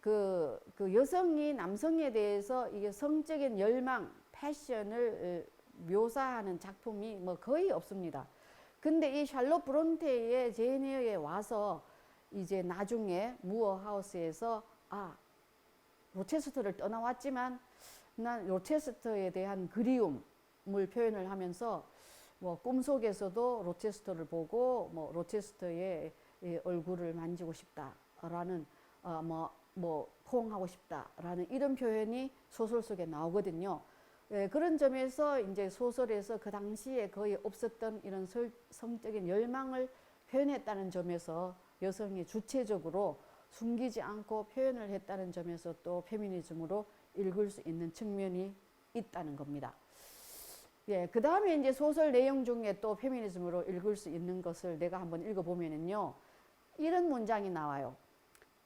그 여성이 남성에 대해서 이게 성적인 열망, 패션을 묘사하는 작품이 뭐 거의 없습니다. 근데 이 샬롯 브론테의 제인 에어에 와서 이제 나중에 무어 하우스에서 로체스터를 떠나왔지만 난 로체스터에 대한 그리움을 표현을 하면서 뭐 꿈속에서도 로체스터를 보고 뭐 로체스터의 얼굴을 만지고 싶다라는 포옹하고 싶다라는 이런 표현이 소설 속에 나오거든요. 그런 점에서 이제 소설에서 그 당시에 거의 없었던 이런 성적인 열망을 표현했다는 점에서 여성이 주체적으로 숨기지 않고 표현을 했다는 점에서 또 페미니즘으로 읽을 수 있는 측면이 있다는 겁니다. 예, 그 다음에 이제 소설 내용 중에 또 페미니즘으로 읽을 수 있는 것을 내가 한번 읽어보면은요, 이런 문장이 나와요.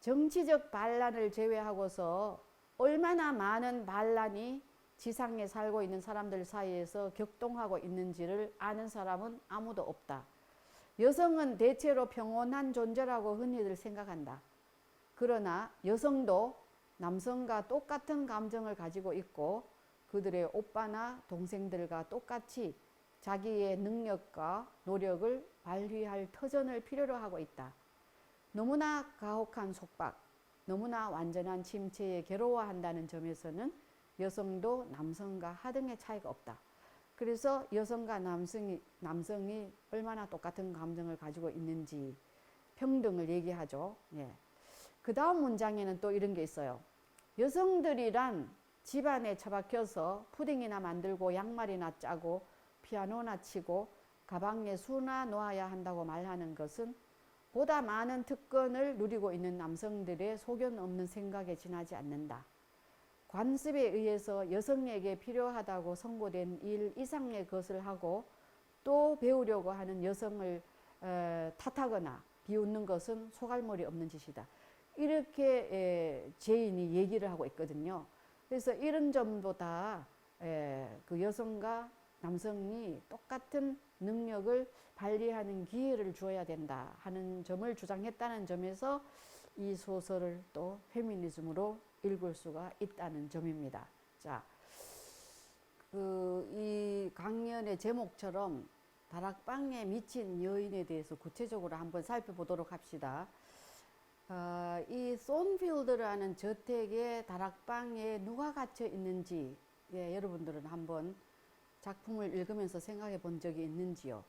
정치적 반란을 제외하고서 얼마나 많은 반란이 지상에 살고 있는 사람들 사이에서 격동하고 있는지를 아는 사람은 아무도 없다. 여성은 대체로 평온한 존재라고 흔히들 생각한다. 그러나 여성도 남성과 똑같은 감정을 가지고 있고 그들의 오빠나 동생들과 똑같이 자기의 능력과 노력을 발휘할 터전을 필요로 하고 있다. 너무나 가혹한 속박, 너무나 완전한 침체에 괴로워한다는 점에서는 여성도 남성과 하등의 차이가 없다. 그래서 여성과 남성이 얼마나 똑같은 감정을 가지고 있는지 평등을 얘기하죠. 예. 그 다음 문장에는 또 이런 게 있어요. 여성들이란 집안에 처박혀서 푸딩이나 만들고 양말이나 짜고 피아노나 치고 가방에 수나 놓아야 한다고 말하는 것은 보다 많은 특권을 누리고 있는 남성들의 소견 없는 생각에 지나지 않는다. 관습에 의해서 여성에게 필요하다고 선고된 일 이상의 것을 하고 또 배우려고 하는 여성을 탓하거나 비웃는 것은 소갈머리 없는 짓이다. 이렇게 제인이 얘기를 하고 있거든요. 그래서 이런 점도 다 그 여성과 남성이 똑같은 능력을 발휘하는 기회를 주어야 된다 하는 점을 주장했다는 점에서 이 소설을 또 페미니즘으로 읽을 수가 있다는 점입니다. 자, 이 강연의 제목처럼 다락방에 미친 여인에 대해서 구체적으로 한번 살펴보도록 합시다. 이 손필드라는 저택의 다락방에 누가 갇혀 있는지 여러분들은 한번 작품을 읽으면서 생각해 본 적이 있는지요.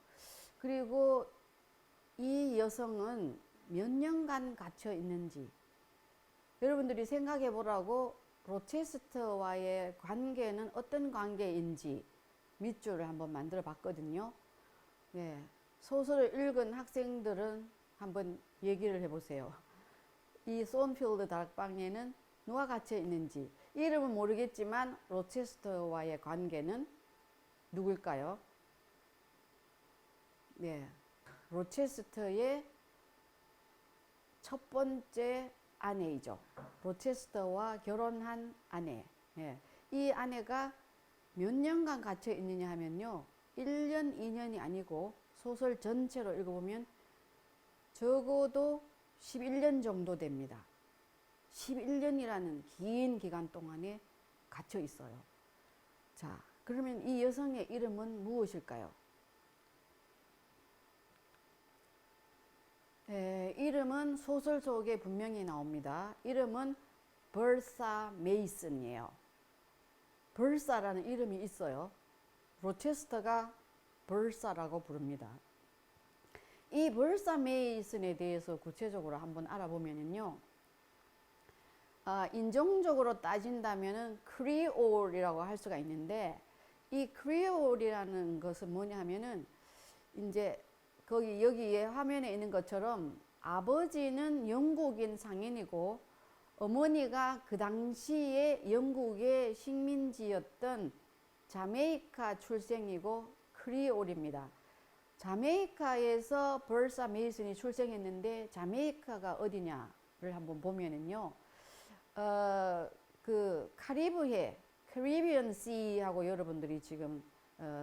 그리고 이 여성은 몇 년간 갇혀 있는지 여러분들이 생각해 보라고 로체스터와의 관계는 어떤 관계인지 밑줄을 한번 만들어 봤거든요. 예, 소설을 읽은 학생들은 한번 얘기를 해보세요. 이 손필드 다락방에는 누가 갇혀 있는지 이름은 모르겠지만 로체스터와의 관계는 누굴까요? 네, 로체스터의 첫 번째 아내이죠. 로체스터와 결혼한 아내. 예. 이 아내가 몇 년간 갇혀 있느냐 하면요. 1년, 2년이 아니고 소설 전체로 읽어보면 적어도 11년 정도 됩니다. 11년이라는 긴 기간 동안에 갇혀 있어요. 자, 그러면 이 여성의 이름은 무엇일까요? 이름은 소설 속에 분명히 나옵니다. 이름은 벌사 메이슨이에요. 벌사라는 이름이 있어요. 로체스터가 벌사라고 부릅니다. 이 벌사 메이슨에 대해서 구체적으로 한번 알아보면요. 인종적으로 따진다면 크리올이라고 할 수가 있는데 이 크리올이라는 것은 뭐냐 하면은 이제 여기에 화면에 있는 것처럼 아버지는 영국인 상인이고 어머니가 그 당시에 영국의 식민지였던 자메이카 출생이고 크리올입니다. 자메이카에서 벌사 메이슨이 출생했는데 자메이카가 어디냐를 한번 보면은요. 그 카리브해, 캐리비안 씨하고 여러분들이 지금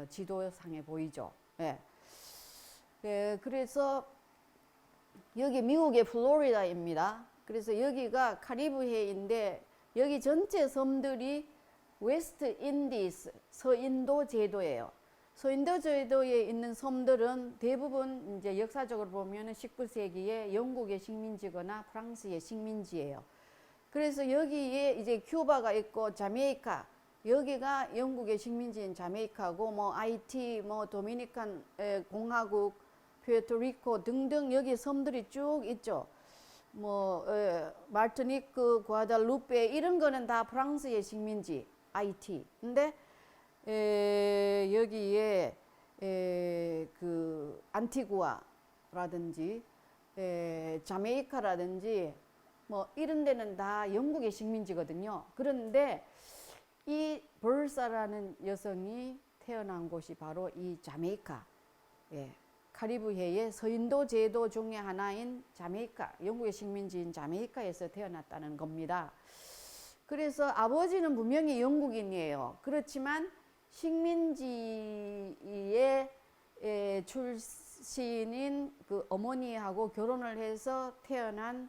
지도상에 보이죠. 예. 예, 그래서 여기 미국의 플로리다입니다. 그래서 여기가 카리브해인데 여기 전체 섬들이 웨스트 인디스, 서인도 제도예요. 서인도 제도에 있는 섬들은 대부분 이제 역사적으로 보면은 19세기에 영국의 식민지거나 프랑스의 식민지예요. 그래서 여기에 이제 큐바가 있고 자메이카, 여기가 영국의 식민지인 자메이카고 뭐 아이티, 뭐 도미니칸 공화국, 푸에르토리코 등등 여기 섬들이 쭉 있죠. 뭐 마르티니크, 과달루페 이런 거는 다 프랑스의 식민지, 아이티. 근데 여기에 그 안티구아라든지 자메이카라든지 뭐 이런 데는 다 영국의 식민지거든요. 그런데 이 벌사라는 여성이 태어난 곳이 바로 이 자메이카, 예, 카리브해의 서인도 제도 중에 하나인 자메이카, 영국의 식민지인 자메이카에서 태어났다는 겁니다. 그래서 아버지는 분명히 영국인이에요. 그렇지만 식민지의 출신인 그 어머니하고 결혼을 해서 태어난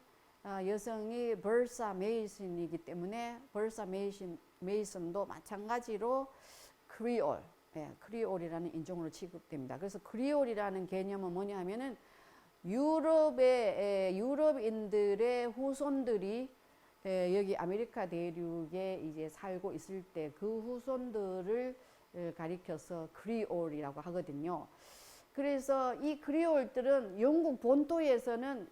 여성이 벌사 메이슨이기 때문에 벌사 메이슨도 마찬가지로 크리올, 크리올이라는 인종으로 취급됩니다. 그래서 크리올이라는 개념은 뭐냐 하면은 유럽인들의 후손들이 여기 아메리카 대륙에 이제 살고 있을 때 그 후손들을 가리켜서 크리올이라고 하거든요. 그래서 이 크리올들은 영국 본토에서는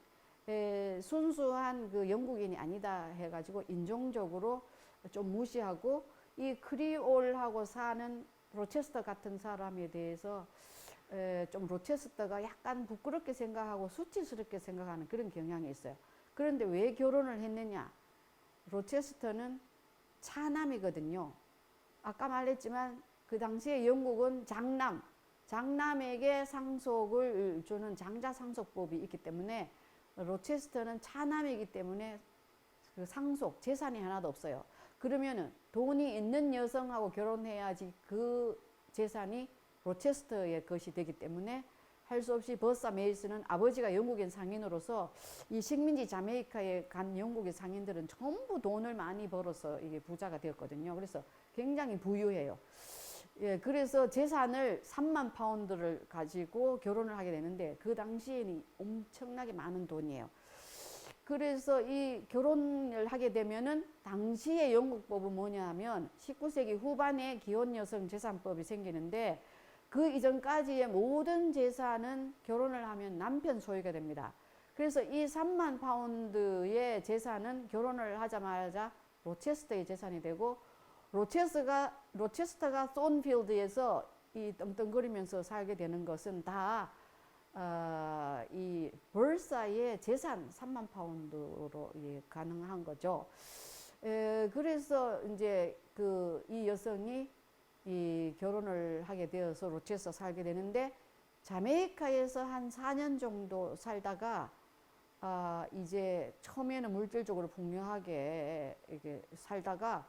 순수한 그 영국인이 아니다 해가지고 인종적으로 좀 무시하고 이 크리올하고 사는 로체스터 같은 사람에 대해서 좀 로체스터가 약간 부끄럽게 생각하고 수치스럽게 생각하는 그런 경향이 있어요. 그런데 왜 결혼을 했느냐? 로체스터는 차남이거든요. 아까 말했지만 그 당시에 영국은 장남에게 상속을 주는 장자상속법이 있기 때문에 로체스터는 차남이기 때문에 그 상속, 재산이 하나도 없어요. 그러면은 돈이 있는 여성하고 결혼해야지 그 재산이 로체스터의 것이 되기 때문에 할 수 없이 버사 메이슨은 아버지가 영국인 상인으로서 이 식민지 자메이카에 간 영국의 상인들은 전부 돈을 많이 벌어서 이게 부자가 되었거든요. 그래서 굉장히 부유해요. 예, 그래서 재산을 3만 파운드를 가지고 결혼을 하게 되는데 그 당시에는 엄청나게 많은 돈이에요. 그래서 이 결혼을 하게 되면은 당시의 영국법은 뭐냐면 19세기 후반에 기혼여성 재산법이 생기는데 그 이전까지의 모든 재산은 결혼을 하면 남편 소유가 됩니다. 그래서 이 3만 파운드의 재산은 결혼을 하자마자 로체스터의 재산이 되고 로체스터가 손필드에서 이 떵떵거리면서 살게 되는 것은 다 이 벌사의 재산 3만 파운드로 가능한 거죠. 그래서 이제 이 여성이 이 결혼을 하게 되어서 로체스터 살게 되는데 자메이카에서 한 4년 정도 살다가 이제 처음에는 물질적으로 풍요하게 이렇게 살다가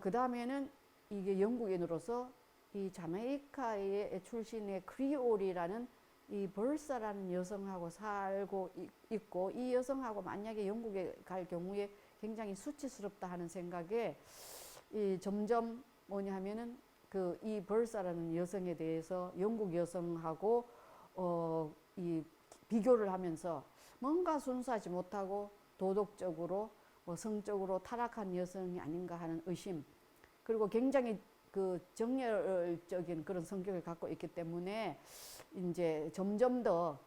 그 다음에는 이게 영국인으로서 이 자메이카의 출신의 크리올이라는 이 벌사라는 여성하고 살고 있고 이 여성하고 만약에 영국에 갈 경우에 굉장히 수치스럽다 하는 생각에 점점 뭐냐 하면은 이 벌사라는 여성에 대해서 영국 여성하고 이 비교를 하면서 뭔가 순수하지 못하고 도덕적으로 성적으로 타락한 여성이 아닌가 하는 의심, 그리고 굉장히 그 정열적인 그런 성격을 갖고 있기 때문에 이제 점점 더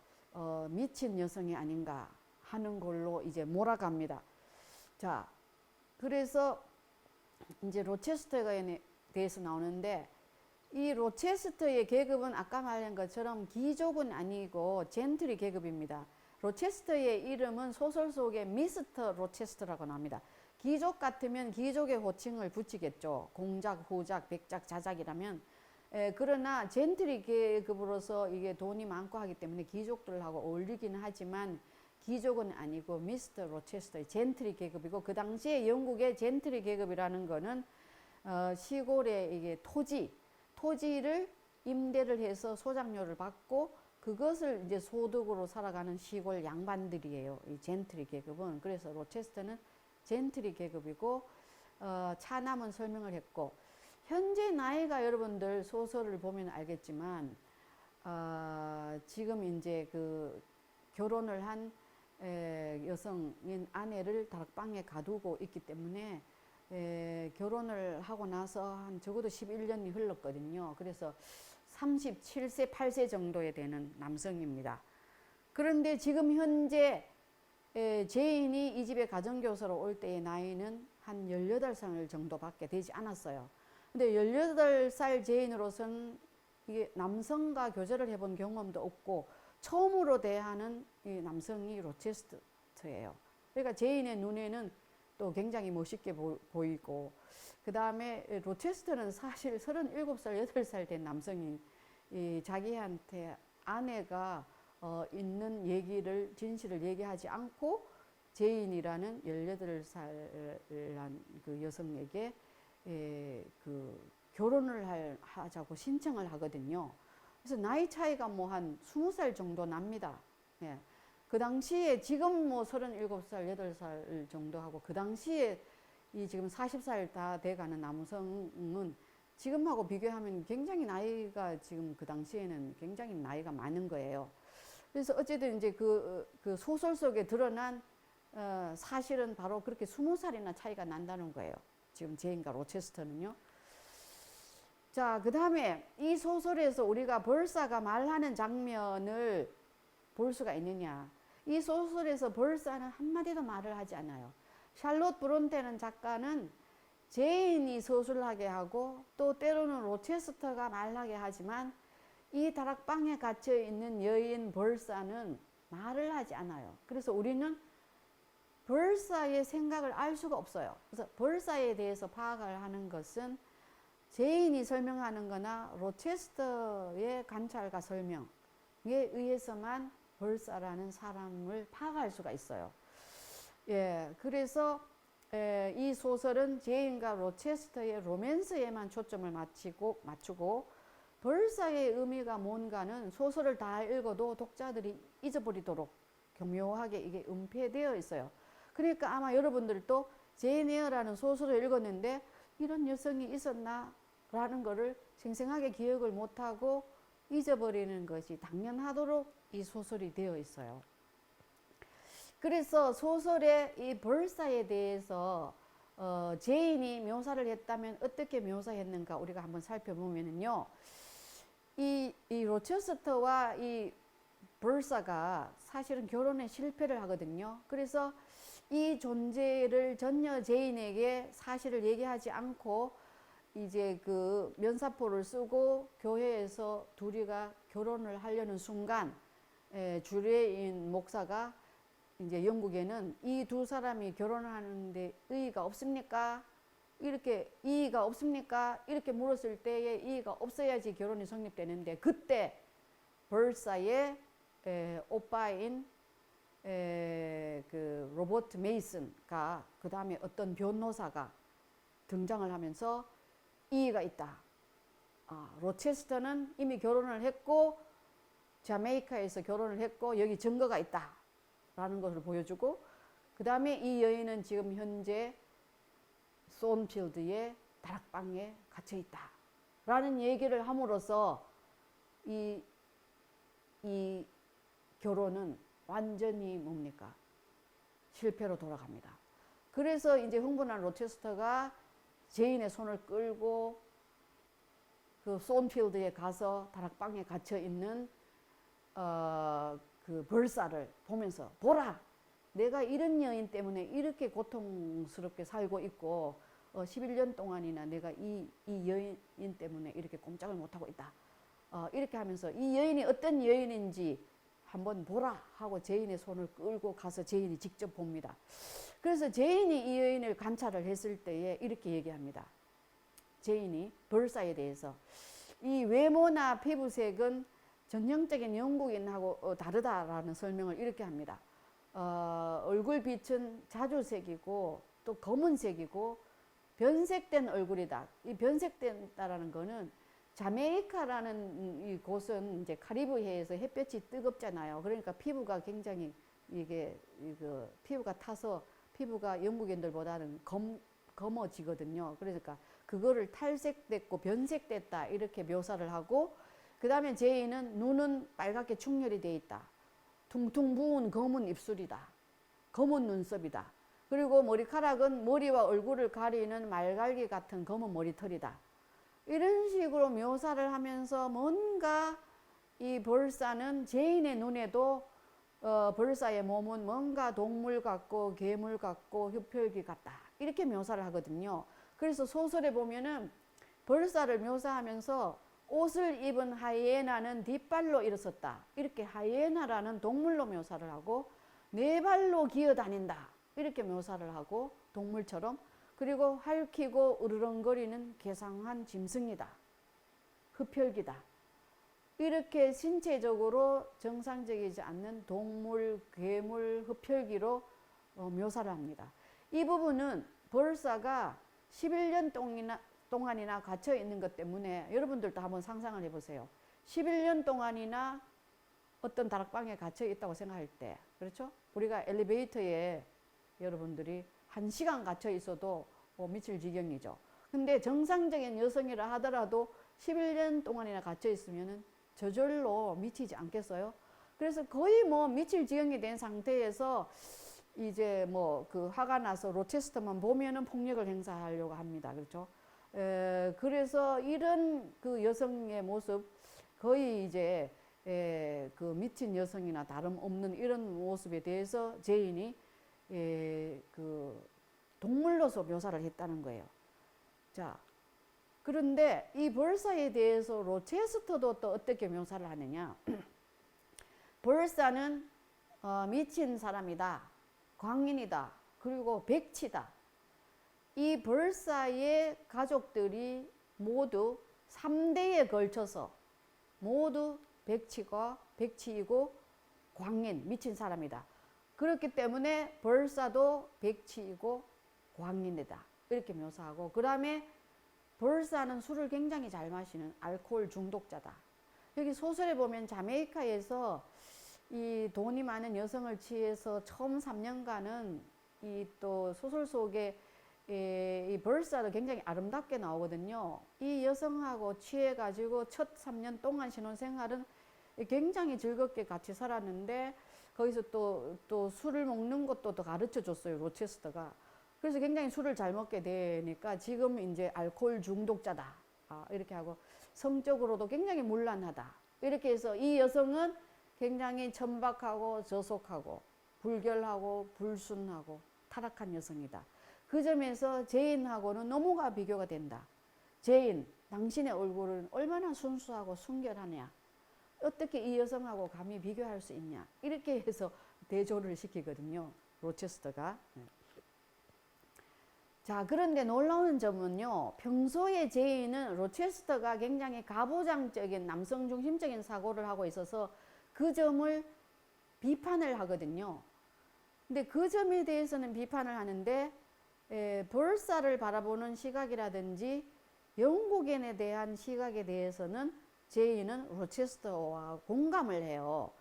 미친 여성이 아닌가 하는 걸로 이제 몰아갑니다. 자, 그래서 이제 로체스터에 대해서 나오는데 이 로체스터의 계급은 아까 말한 것처럼 귀족은 아니고 젠틀리 계급입니다. 로체스터의 이름은 소설 속에 미스터 로체스터라고 나옵니다. 귀족 같으면 귀족의 호칭을 붙이겠죠. 공작, 후작, 백작, 자작이라면. 그러나 젠틀리 계급으로서 이게 돈이 많고 하기 때문에 귀족들하고 어울리기는 하지만 귀족은 아니고 미스터 로체스터의 젠틀리 계급이고, 그 당시에 영국의 젠틀리 계급이라는 거는 시골의 이게 토지를 임대를 해서 소장료를 받고 그것을 이제 소득으로 살아가는 시골 양반들이에요. 이 젠틀리 계급은. 그래서 로체스터는 젠틀리 계급이고, 차남은 설명을 했고, 현재 나이가 여러분들 소설을 보면 알겠지만, 지금 이제 그 결혼을 한 여성인 아내를 다락방에 가두고 있기 때문에 결혼을 하고 나서 한 적어도 11년이 흘렀거든요. 그래서 37세, 8세 정도에 되는 남성입니다. 그런데 지금 현재 제인이 이 집에 가정교사로 올 때의 나이는 한 18살 정도밖에 되지 않았어요. 근데 18살 제인으로서는 이게 남성과 교제를 해본 경험도 없고 처음으로 대하는 이 남성이 로체스터예요. 그러니까 제인의 눈에는 또 굉장히 멋있게 보이고, 그 다음에 로체스터는 사실 37살, 8살 된 남성이 자기한테 아내가 있는 얘기를, 진실을 얘기하지 않고 제인이라는 18살한 그 여성에게 그 결혼을 하자고 신청을 하거든요. 그래서 나이 차이가 뭐 한 20살 정도 납니다. 예. 그 당시에 지금 뭐 37살, 8살 정도 하고, 그 당시에 이 지금 40살 다 돼가는 남성은 지금하고 비교하면 굉장히 나이가, 지금 그 당시에는 굉장히 나이가 많은 거예요. 그래서 어쨌든 이제 그 소설 속에 드러난 사실은 바로 그렇게 20살이나 차이가 난다는 거예요. 지금 제인과 로체스터는요. 자, 그 다음에 이 소설에서 우리가 벌사가 말하는 장면을 볼 수가 있느냐. 이 소설에서 벌사는 한마디도 말을 하지 않아요. 샬롯 브론테는 작가는 제인이 서술하게 하고 또 때로는 로체스터가 말하게 하지만 이 다락방에 갇혀 있는 여인 벌사는 말을 하지 않아요. 그래서 우리는 벌사의 생각을 알 수가 없어요. 그래서 벌사에 대해서 파악을 하는 것은 제인이 설명하는 거나 로체스터의 관찰과 설명에 의해서만 벌사라는 사람을 파악할 수가 있어요. 예, 그래서 이 소설은 제인과 로체스터의 로맨스에만 초점을 맞추고 벌사의 의미가 뭔가는 소설을 다 읽어도 독자들이 잊어버리도록 교묘하게 이게 은폐되어 있어요. 그러니까 아마 여러분들도 제인 에어라는 소설을 읽었는데 이런 여성이 있었나? 라는 거를 생생하게 기억을 못하고 잊어버리는 것이 당연하도록 이 소설이 되어 있어요. 그래서 소설의 이 벌사에 대해서 제인이 묘사를 했다면 어떻게 묘사했는가 우리가 한번 살펴보면요. 이 로체스터와 이 벌사가 사실은 결혼에 실패를 하거든요. 그래서 이 존재를 전혀 제인에게 사실을 얘기하지 않고 이제 그 면사포를 쓰고 교회에서 둘이가 결혼을 하려는 순간 주례인 목사가 이제 영국에는 이 두 사람이 결혼하는데 의의가 없습니까? 이렇게 이의가 없습니까? 이렇게 물었을 때에 이의가 없어야지 결혼이 성립되는데 그때 벌사의 오빠인 그 로버트 메이슨과 그 다음에 어떤 변호사가 등장을 하면서 이의가 있다. 로체스터는 이미 결혼을 했고 자메이카에서 결혼을 했고 여기 증거가 있다. 라는 것을 보여주고 그 다음에 이 여인은 지금 현재 손필드의 다락방에 갇혀 있다. 라는 얘기를 함으로써 이 결혼은 완전히 뭡니까? 실패로 돌아갑니다. 그래서 이제 흥분한 로체스터가 제인의 손을 끌고 그 손필드에 가서 다락방에 갇혀 있는 그 벌사를 보면서 보라! 내가 이런 여인 때문에 이렇게 고통스럽게 살고 있고 11년 동안이나 내가 이 여인 때문에 이렇게 꼼짝을 못하고 있다. 이렇게 하면서 이 여인이 어떤 여인인지 한번 보라 하고 제인의 손을 끌고 가서 제인이 직접 봅니다. 그래서 제인이 이 여인을 관찰을 했을 때에 이렇게 얘기합니다. 제인이 벌사에 대해서 이 외모나 피부색은 전형적인 영국인하고 다르다라는 설명을 이렇게 합니다. 얼굴 빛은 자주색이고 또 검은색이고 변색된 얼굴이다. 이 변색된다라는 거는 자메이카라는 이 곳은 이제 카리브해에서 햇볕이 뜨겁잖아요. 그러니까 피부가 굉장히 피부가 타서 피부가 영국인들보다는 검어지거든요. 그러니까 그거를 탈색됐고 변색됐다 이렇게 묘사를 하고 그 다음에 제인은 눈은 빨갛게 충혈이 되어 있다. 퉁퉁 부은 검은 입술이다. 검은 눈썹이다. 그리고 머리카락은 머리와 얼굴을 가리는 말갈기 같은 검은 머리털이다. 이런 식으로 묘사를 하면서 뭔가 이 벌사는 제인의 눈에도 벌사의 몸은 뭔가 동물 같고 괴물 같고 흡혈귀 같다. 이렇게 묘사를 하거든요. 그래서 소설에 보면은 벌사를 묘사하면서 옷을 입은 하이에나는 뒷발로 일어섰다. 이렇게 하이에나라는 동물로 묘사를 하고 네 발로 기어다닌다. 이렇게 묘사를 하고 동물처럼 그리고 핥히고 으르렁거리는 괴상한 짐승이다. 흡혈귀다. 이렇게 신체적으로 정상적이지 않는 동물, 괴물, 흡혈귀로 묘사를 합니다. 이 부분은 벌사가 11년 동안이나 갇혀 있는 것 때문에 여러분들도 한번 상상을 해보세요. 11년 동안이나 어떤 다락방에 갇혀 있다고 생각할 때, 그렇죠? 우리가 엘리베이터에 여러분들이 1시간 갇혀 있어도 미칠 지경이죠. 근데 정상적인 여성이라 하더라도 11년 동안이나 갇혀 있으면은 저절로 미치지 않겠어요? 그래서 거의 뭐 미칠 지경이 된 상태에서 이제 뭐 그 화가 나서 로체스터만 보면은 폭력을 행사하려고 합니다. 그렇죠? 그래서 이런 그 여성의 모습 거의 이제 그 미친 여성이나 다름없는 이런 모습에 대해서 제인이 그 동물로서 묘사를 했다는 거예요. 자, 그런데 이 벌사에 대해서 로체스터도 또 어떻게 묘사를 하느냐? 벌사는 미친 사람이다, 광인이다, 그리고 백치다. 이 벌사의 가족들이 모두 3대에 걸쳐서 모두 백치이고 광인, 미친 사람이다. 그렇기 때문에 벌사도 백치이고 광인이다. 이렇게 묘사하고, 그 다음에 벌사는 술을 굉장히 잘 마시는 알코올 중독자다. 여기 소설에 보면 자메이카에서 이 돈이 많은 여성을 취해서 처음 3년간은 이 또 소설 속에 이 벌사도 굉장히 아름답게 나오거든요. 이 여성하고 취해가지고 첫 3년 동안 신혼생활은 굉장히 즐겁게 같이 살았는데 거기서 또 술을 먹는 것도 더 가르쳐 줬어요, 로체스터가. 그래서 굉장히 술을 잘 먹게 되니까 지금 이제 알코올 중독자다. 이렇게 하고 성적으로도 굉장히 문란하다. 이렇게 해서 이 여성은 굉장히 천박하고 저속하고 불결하고 불순하고 타락한 여성이다. 그 점에서 제인하고는 너무가 비교가 된다. 제인, 당신의 얼굴은 얼마나 순수하고 순결하냐. 어떻게 이 여성하고 감히 비교할 수 있냐. 이렇게 해서 대조를 시키거든요, 로체스터가. 자, 그런데 놀라운 점은요, 평소에 제인은 로체스터가 굉장히 가부장적인 남성 중심적인 사고를 하고 있어서 그 점을 비판을 하거든요. 근데 그 점에 대해서는 비판을 하는데 벌사를 바라보는 시각이라든지 영국인에 대한 시각에 대해서는 제인은 로체스터와 공감을 해요.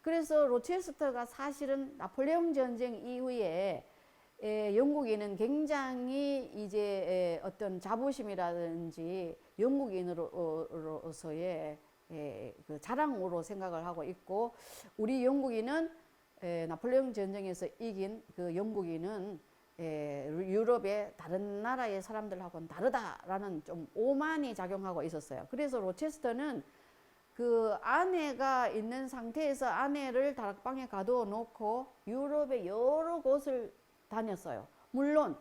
그래서 로체스터가 사실은 나폴레옹 전쟁 이후에 영국인은 굉장히 이제 어떤 자부심이라든지 영국인으로서의 그 자랑으로 생각을 하고 있고, 우리 영국인은 나폴레옹 전쟁에서 이긴 그 영국인은 유럽의 다른 나라의 사람들하고는 다르다라는 좀 오만이 작용하고 있었어요. 그래서 로체스터는 그 아내가 있는 상태에서 아내를 다락방에 가두어 놓고 유럽의 여러 곳을 다녔어요. 물론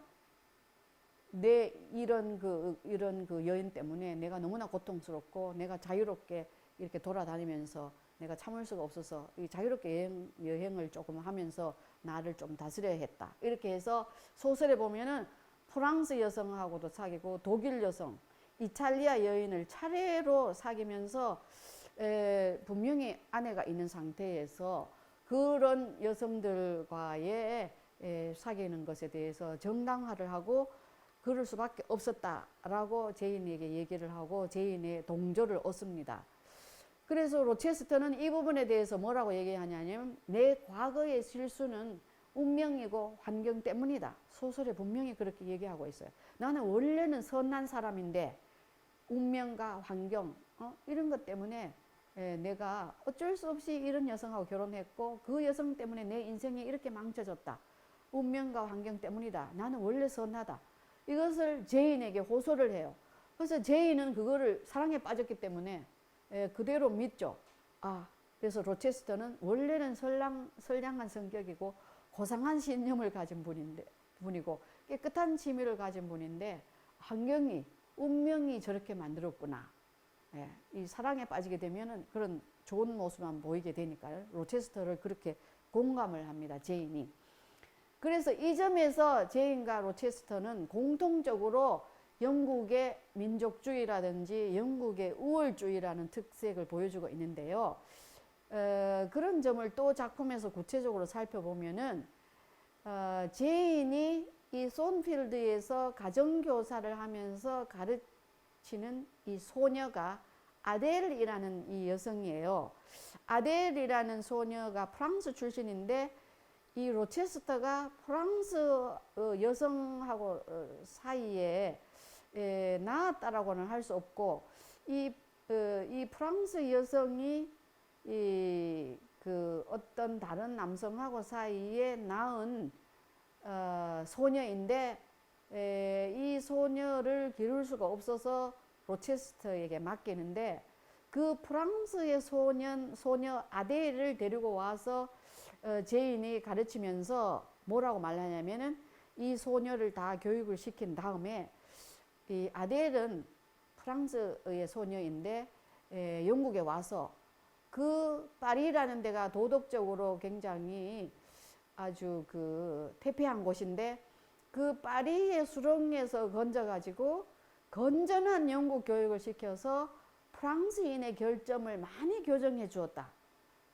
내 이런 그 여인 때문에 내가 너무나 고통스럽고 내가 자유롭게 이렇게 돌아다니면서 내가 참을 수가 없어서 이 자유롭게 여행을 조금 하면서 나를 좀 다스려야 했다. 이렇게 해서 소설에 보면은 프랑스 여성하고도 사귀고 독일 여성, 이탈리아 여인을 차례로 사귀면서 분명히 아내가 있는 상태에서 그런 여성들과의 사귀는 것에 대해서 정당화를 하고 그럴 수밖에 없었다라고 제인에게 얘기를 하고 제인의 동조를 얻습니다. 그래서 로체스터는 이 부분에 대해서 뭐라고 얘기하냐면, 내 과거의 실수는 운명이고 환경 때문이다. 소설에 분명히 그렇게 얘기하고 있어요. 나는 원래는 선한 사람인데 운명과 환경 이런 것 때문에 내가 어쩔 수 없이 이런 여성하고 결혼했고 그 여성 때문에 내 인생이 이렇게 망쳐졌다. 운명과 환경 때문이다. 나는 원래 선하다. 이것을 제인에게 호소를 해요. 그래서 제인은 그거를 사랑에 빠졌기 때문에 그대로 믿죠. 그래서 로체스터는 원래는 선량한 성격이고 고상한 신념을 가진 분이고 깨끗한 취미를 가진 분인데 환경이, 운명이 저렇게 만들었구나. 이 사랑에 빠지게 되면은 그런 좋은 모습만 보이게 되니까요. 로체스터를 그렇게 공감을 합니다, 제인이. 그래서 이 점에서 제인과 로체스터는 공통적으로 영국의 민족주의라든지 영국의 우월주의라는 특색을 보여주고 있는데요. 그런 점을 또 작품에서 구체적으로 살펴보면은 제인이 이 손필드에서 가정교사를 하면서 가르치는 이 소녀가 아델이라는 이 여성이에요. 아델이라는 소녀가 프랑스 출신인데 이 로체스터가 프랑스 여성하고 사이에 낳았다라고는 할 수 없고 이 프랑스 여성이 그 어떤 다른 남성하고 사이에 낳은 소녀인데 이 소녀를 기를 수가 없어서 로체스터에게 맡기는데 그 프랑스의 소녀 아델을 데리고 와서 제인이 가르치면서 뭐라고 말하냐면은 이 소녀를 다 교육을 시킨 다음에 이 아델은 프랑스의 소녀인데 영국에 와서 그 파리라는 데가 도덕적으로 굉장히 아주 그 태폐한 곳인데 그 파리의 수렁에서 건져가지고 건전한 영국 교육을 시켜서 프랑스인의 결점을 많이 교정해 주었다.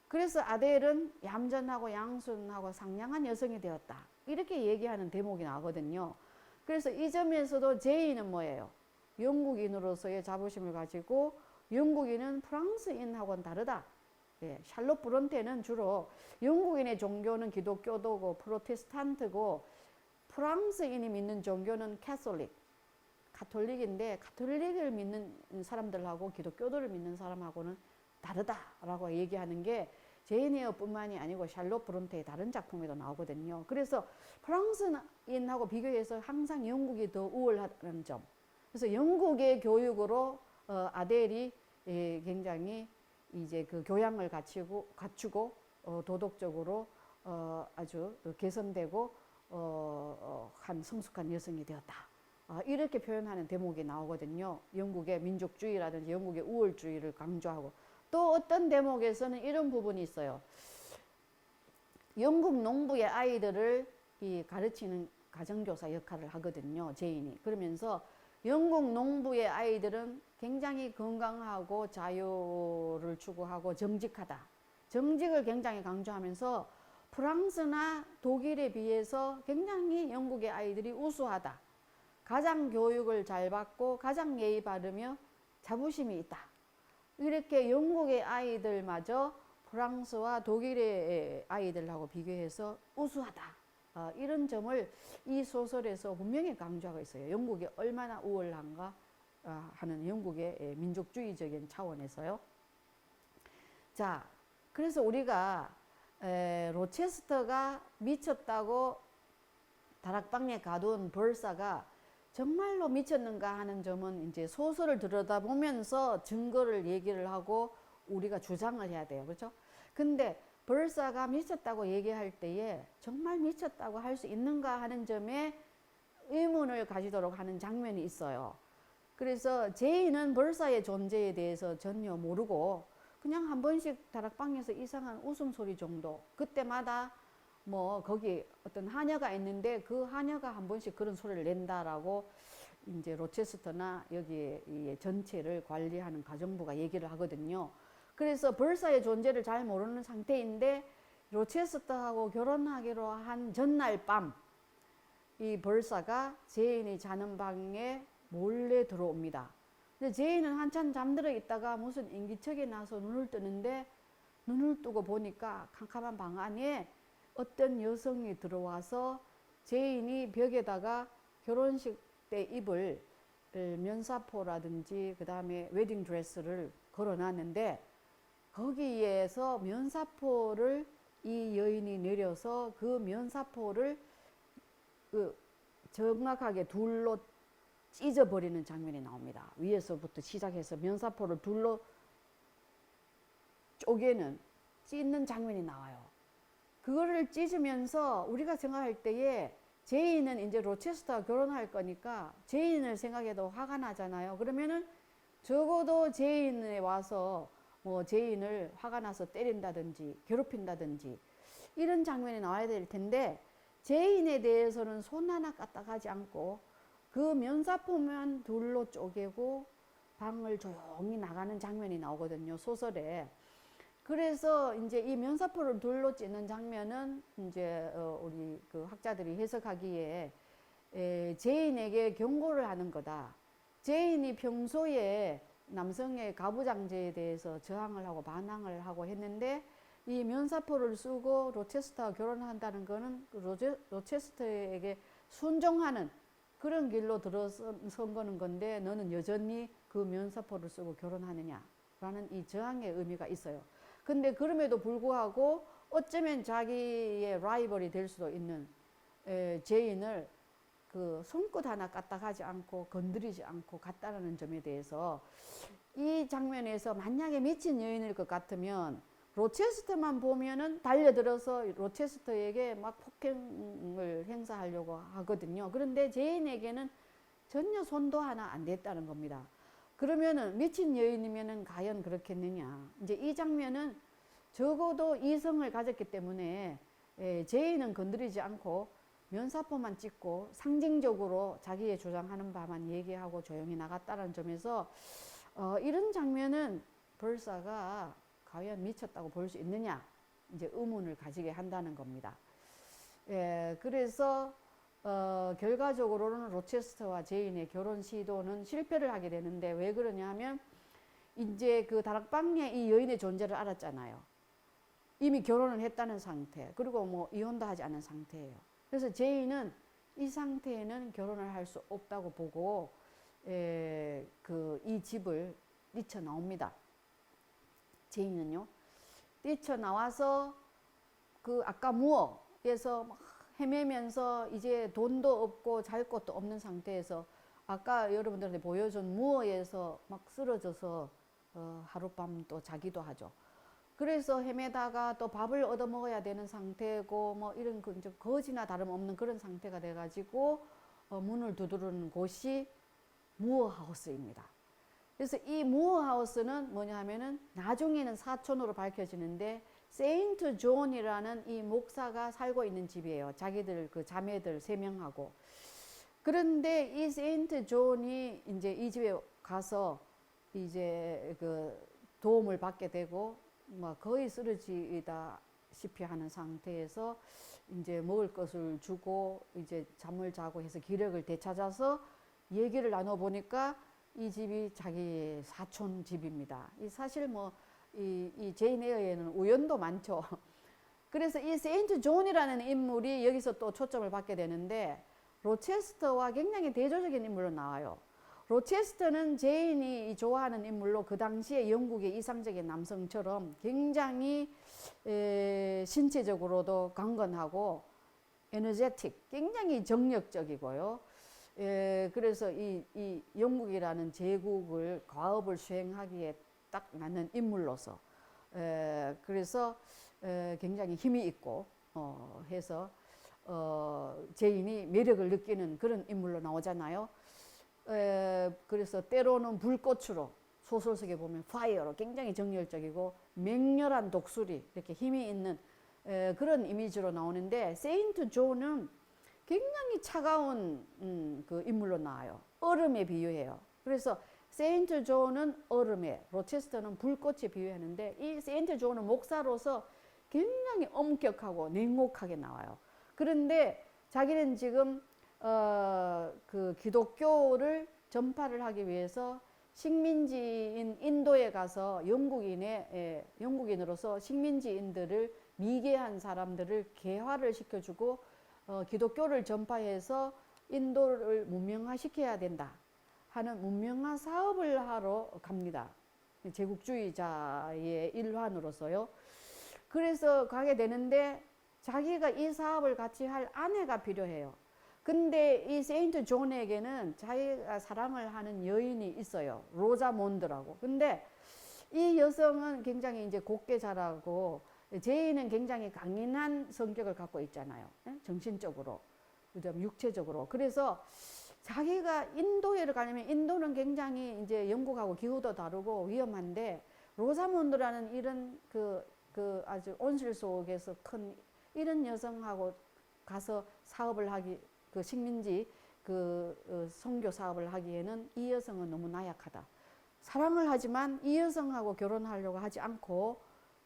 그래서 아델은 얌전하고 양순하고 상냥한 여성이 되었다. 이렇게 얘기하는 대목이 나거든요. 그래서 이 점에서도 제인은 뭐예요? 영국인으로서의 자부심을 가지고 영국인은 프랑스인하고는 다르다. 샬롯 브론테는 주로 영국인의 종교는 기독교도고 프로테스탄트고 프랑스인이 믿는 종교는 가톨릭인데 가톨릭을 믿는 사람들하고 기독교도를 믿는 사람하고는 다르다라고 얘기하는 게 제인 에어뿐만이 아니고 샬롯 브론테의 다른 작품에도 나오거든요. 그래서 프랑스인하고 비교해서 항상 영국이 더 우월하다는 점. 그래서 영국의 교육으로 아델이 굉장히 이제 그 교양을 갖추고 도덕적으로 아주 개선되고 한 성숙한 여성이 되었다. 이렇게 표현하는 대목이 나오거든요. 영국의 민족주의라든지 영국의 우월주의를 강조하고 또 어떤 대목에서는 이런 부분이 있어요. 영국 농부의 아이들을 가르치는 가정교사 역할을 하거든요. 제인이. 그러면서 영국 농부의 아이들은 굉장히 건강하고 자유를 추구하고 정직하다. 정직을 굉장히 강조하면서 프랑스나 독일에 비해서 굉장히 영국의 아이들이 우수하다. 가장 교육을 잘 받고 가장 예의 바르며 자부심이 있다. 이렇게 영국의 아이들마저 프랑스와 독일의 아이들하고 비교해서 우수하다. 이런 점을 이 소설에서 분명히 강조하고 있어요. 영국이 얼마나 우월한가 하는 영국의 민족주의적인 차원에서요. 자, 그래서 우리가 로체스터가 미쳤다고 다락방에 가둔 벌사가 정말로 미쳤는가 하는 점은 이제 소설을 들여다보면서 증거를 얘기를 하고 우리가 주장을 해야 돼요. 그렇죠? 근데 벌사가 미쳤다고 얘기할 때에 정말 미쳤다고 할 수 있는가 하는 점에 의문을 가지도록 하는 장면이 있어요. 그래서 제인은 벌사의 존재에 대해서 전혀 모르고 그냥 한 번씩 다락방에서 이상한 웃음소리 정도, 그때마다 뭐 거기 어떤 하녀가 있는데 그 하녀가 한 번씩 그런 소리를 낸다라고 이제 로체스터나 여기 이 전체를 관리하는 가정부가 얘기를 하거든요. 그래서 벌사의 존재를 잘 모르는 상태인데 로체스터하고 결혼하기로 한 전날 밤 이 벌사가 제인이 자는 방에 몰래 들어옵니다. 근데 제인은 한참 잠들어 있다가 무슨 인기척이 나서 눈을 뜨는데 눈을 뜨고 보니까 캄캄한 방 안에 어떤 여성이 들어와서 제인이 벽에다가 결혼식 때 입을 면사포라든지 그 다음에 웨딩 드레스를 걸어놨는데 거기에서 면사포를 이 여인이 내려서 그 면사포를 정확하게 둘로 찢어버리는 장면이 나옵니다. 위에서부터 시작해서 면사포를 둘로 쪼개는 찢는 장면이 나와요. 그거를 찢으면서 우리가 생각할 때에 제인은 이제 로체스터와 결혼할 거니까 제인을 생각해도 화가 나잖아요. 그러면은 적어도 제인에 와서 뭐 제인을 화가 나서 때린다든지 괴롭힌다든지 이런 장면이 나와야 될 텐데 제인에 대해서는 손 하나 까딱하지 않고 그 면사포만 둘로 쪼개고 방을 조용히 나가는 장면이 나오거든요, 소설에. 그래서 이제 이 면사포를 둘로 찌는 장면은 이제 우리 그 학자들이 해석하기에 제인에게 경고를 하는 거다. 제인이 평소에 남성의 가부장제에 대해서 저항을 하고 반항을 하고 했는데 이 면사포를 쓰고 로체스터와 결혼한다는 거는 로체스터에게 순종하는 그런 길로 들어선 거는 건데 너는 여전히 그 면사포를 쓰고 결혼하느냐라는 이 저항의 의미가 있어요. 근데 그럼에도 불구하고 어쩌면 자기의 라이벌이 될 수도 있는 제인을 그 손끝 하나 까딱하지 않고 건드리지 않고 갔다라는 점에 대해서 이 장면에서 만약에 미친 여인일 것 같으면 로체스터만 보면은 달려들어서 로체스터에게 막 폭행을 행사하려고 하거든요. 그런데 제인에게는 전혀 손도 하나 안 댔다는 겁니다. 그러면은 미친 여인이면은 과연 그렇겠느냐. 이제 이 장면은 적어도 이성을 가졌기 때문에 제인은 건드리지 않고 면사포만 찍고 상징적으로 자기의 주장하는 바만 얘기하고 조용히 나갔다는 점에서 이런 장면은 벌사가 과연 미쳤다고 볼 수 있느냐 이제 의문을 가지게 한다는 겁니다. 그래서 결과적으로는 로체스터와 제인의 결혼 시도는 실패를 하게 되는데 왜 그러냐 하면 이제 그 다락방에 이 여인의 존재를 알았잖아요. 이미 결혼을 했다는 상태, 그리고 뭐 이혼도 하지 않은 상태예요. 그래서 제인은 이 상태에는 결혼을 할 수 없다고 보고 이 집을 뛰쳐나옵니다. 제인은요, 뛰쳐나와서 그 아까 무어에서 막 헤매면서 이제 돈도 없고 잘 것도 없는 상태에서 아까 여러분들한테 보여준 무어에서 막 쓰러져서 하룻밤 또 자기도 하죠. 그래서 헤매다가 또 밥을 얻어 먹어야 되는 상태고 뭐 이런 거지나 다름없는 그런 상태가 돼가지고 문을 두드리는 곳이 무어하우스입니다. 그래서 이 무어하우스는 뭐냐 하면은 나중에는 사촌으로 밝혀지는데 세인트 존이라는 이 목사가 살고 있는 집이에요. 자기들 그 자매들 3명하고. 그런데 이 세인트 존이 이제 이 집에 가서 이제 그 도움을 받게 되고 뭐 거의 쓰러지다시피 하는 상태에서 이제 먹을 것을 주고 이제 잠을 자고 해서 기력을 되찾아서 얘기를 나눠 보니까 이 집이 자기 사촌 집입니다. 이 사실 뭐 이 제인 에어에는 우연도 많죠. 그래서 이 세인트 존이라는 인물이 여기서 또 초점을 받게 되는데 로체스터와 굉장히 대조적인 인물로 나와요. 로체스터는 제인이 좋아하는 인물로 그 당시에 영국의 이상적인 남성처럼 굉장히 신체적으로도 강건하고 에너제틱, 굉장히 정력적이고요. 그래서 이 영국이라는 제국을 과업을 수행하기에 딱 맞는 인물로서 그래서 굉장히 힘이 있고 해서 제인이 매력을 느끼는 그런 인물로 나오잖아요. 그래서 때로는 불꽃으로 소설 속에 보면 파이어로 굉장히 정열적이고 맹렬한 독수리 이렇게 힘이 있는 그런 이미지로 나오는데 세인트 존은 굉장히 차가운 그 인물로 나와요. 얼음에 비유해요. 그래서 세인트 존은 얼음에, 로체스터는 불꽃에 비유하는데 이 세인트 존은 목사로서 굉장히 엄격하고 냉혹하게 나와요. 그런데 자기는 지금 그 기독교를 전파를 하기 위해서 식민지인 인도에 가서 영국인으로서 식민지인들을 미개한 사람들을 개화를 시켜주고 기독교를 전파해서 인도를 문명화시켜야 된다 하는 문명화 사업을 하러 갑니다. 제국주의자의 일환으로서요. 그래서 가게 되는데 자기가 이 사업을 같이 할 아내가 필요해요. 근데 이 세인트 존에게는 자기가 사랑을 하는 여인이 있어요. 로자몬드라고. 근데 이 여성은 굉장히 이제 곱게 자라고 제인은 굉장히 강인한 성격을 갖고 있잖아요. 정신적으로, 그다음 육체적으로. 그래서 자기가 인도에를 가려면 인도는 굉장히 이제 영국하고 기후도 다르고 위험한데 로자몬드라는 이런 그 아주 온실 속에서 큰 이런 여성하고 가서 사업을 하기 그 식민지 선교 사업을 하기에는 이 여성은 너무 나약하다. 사랑을 하지만 이 여성하고 결혼하려고 하지 않고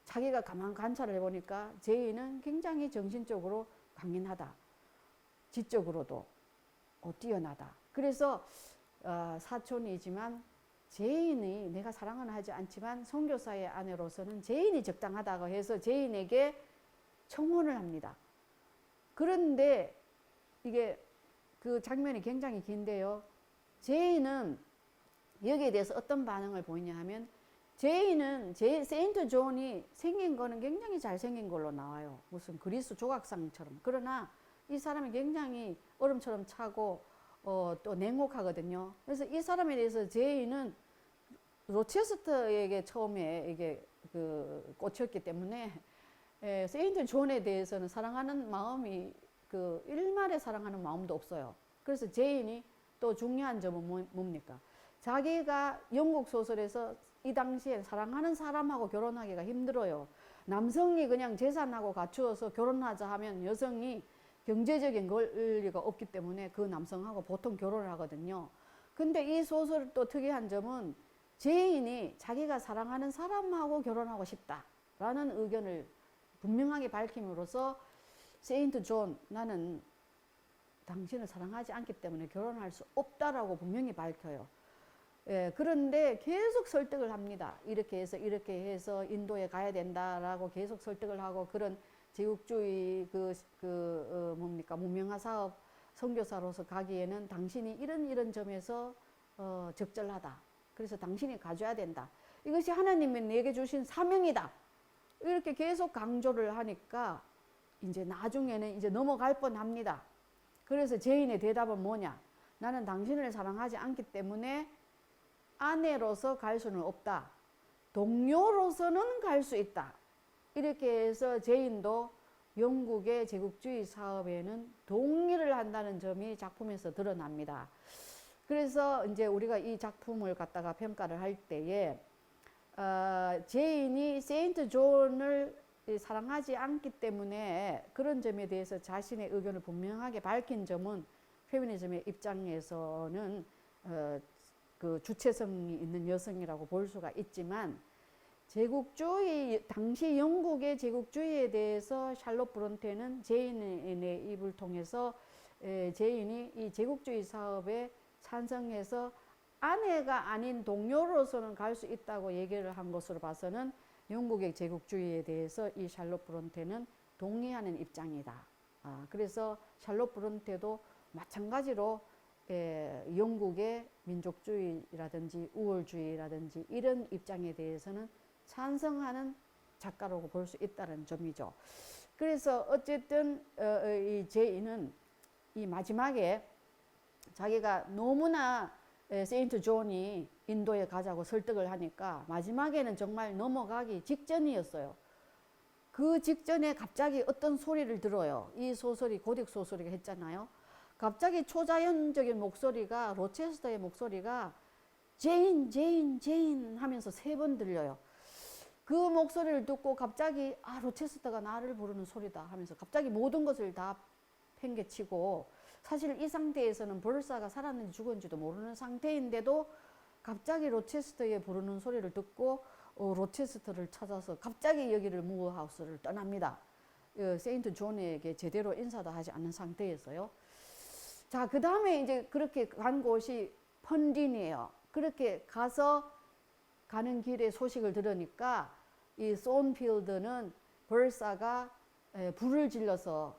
자기가 가만 관찰을 해보니까 제인은 굉장히 정신적으로 강인하다. 지적으로도 뛰어나다. 그래서 사촌이지만 제인이 내가 사랑은 하지 않지만 선교사의 아내로서는 제인이 적당하다고 해서 제인에게 청혼을 합니다. 그런데 이게 그 장면이 굉장히 긴데요. 제인은 여기에 대해서 어떤 반응을 보이냐 하면 제인은 세인트 존이 생긴 거는 굉장히 잘생긴 걸로 나와요. 무슨 그리스 조각상처럼. 그러나 이 사람이 굉장히 얼음처럼 차고 또 냉혹하거든요. 그래서 이 사람에 대해서 제인은 로체스터에게 처음에 이게 꽂혔기 때문에 세인트 존에 대해서는 사랑하는 마음이 일말에 사랑하는 마음도 없어요. 그래서 제인이 또 중요한 점은 뭡니까? 자기가 영국 소설에서 이 당시에 사랑하는 사람하고 결혼하기가 힘들어요. 남성이 그냥 재산하고 갖추어서 결혼하자 하면 여성이 경제적인 권리가 없기 때문에 그 남성하고 보통 결혼을 하거든요. 근데 이 소설 또 특이한 점은 제인이 자기가 사랑하는 사람하고 결혼하고 싶다라는 의견을 분명하게 밝힘으로써 세인트 존, 나는 당신을 사랑하지 않기 때문에 결혼할 수 없다라고 분명히 밝혀요. 그런데 계속 설득을 합니다. 이렇게 해서 인도에 가야 된다라고 계속 설득을 하고 그런 제국주의 문명화 사업 선교사로서 가기에는 당신이 이런 점에서 적절하다. 그래서 당신이 가져야 된다. 이것이 하나님이 내게 주신 사명이다. 이렇게 계속 강조를 하니까 이제 나중에는 이제 넘어갈 뻔합니다. 그래서 제인의 대답은 뭐냐? 나는 당신을 사랑하지 않기 때문에 아내로서 갈 수는 없다. 동료로서는 갈 수 있다. 이렇게 해서 제인도 영국의 제국주의 사업에는 동의를 한다는 점이 작품에서 드러납니다. 그래서 이제 우리가 이 작품을 갖다가 평가를 할 때에 제인이 세인트 존을 사랑하지 않기 때문에 그런 점에 대해서 자신의 의견을 분명하게 밝힌 점은 페미니즘의 입장에서는 그 주체성이 있는 여성이라고 볼 수가 있지만 제국주의 당시 영국의 제국주의에 대해서 샬롯 브론테는 제인의 입을 통해서 제인이 이 제국주의 사업에 찬성해서 아내가 아닌 동료로서는 갈 수 있다고 얘기를 한 것으로 봐서는 영국의 제국주의에 대해서 이 샬롯 브론테는 동의하는 입장이다. 그래서 샬롯 브론테도 마찬가지로 영국의 민족주의라든지 우월주의라든지 이런 입장에 대해서는 찬성하는 작가라고 볼 수 있다는 점이죠. 그래서 어쨌든 이 제인은 이 마지막에 자기가 너무나 세인트 존이 인도에 가자고 설득을 하니까 마지막에는 정말 넘어가기 직전이었어요. 그 직전에 갑자기 어떤 소리를 들어요. 이 소설이 고딕 소설이가 했잖아요. 갑자기 초자연적인 목소리가 로체스터의 목소리가 제인 제인 제인 하면서 3번 들려요. 그 목소리를 듣고 갑자기 로체스터가 나를 부르는 소리다 하면서 갑자기 모든 것을 다 팽개치고 사실 이 상태에서는 벌사가 살았는지 죽었는지도 모르는 상태인데도 갑자기 로체스터의 부르는 소리를 듣고 로체스터를 찾아서 갑자기 여기를 무어하우스를 떠납니다. 세인트 존에게 제대로 인사도 하지 않는 상태에서요. 자, 그 다음에 이제 그렇게 간 곳이 펀딘이에요. 그렇게 가서 가는 길에 소식을 들으니까 이 손필드는 벌사가 불을 질러서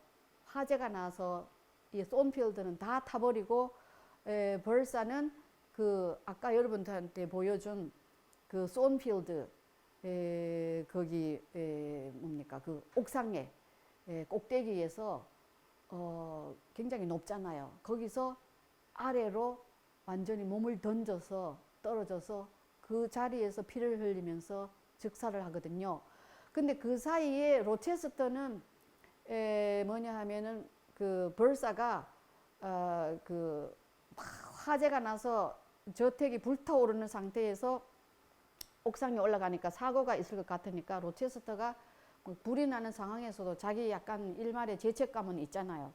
화재가 나서 이 손필드는 다 타버리고 벌사는 그 아까 여러분들한테 보여준 그 손필드 거기 뭡니까 그 옥상에 꼭대기에서 굉장히 높잖아요. 거기서 아래로 완전히 몸을 던져서 떨어져서 그 자리에서 피를 흘리면서 즉사를 하거든요. 근데 그 사이에 로체스터는 뭐냐 하면은 그 벌사가 그 화재가 나서 저택이 불타오르는 상태에서 옥상에 올라가니까 사고가 있을 것 같으니까 로체스터가 불이 나는 상황에서도 자기 약간 일말의 죄책감은 있잖아요.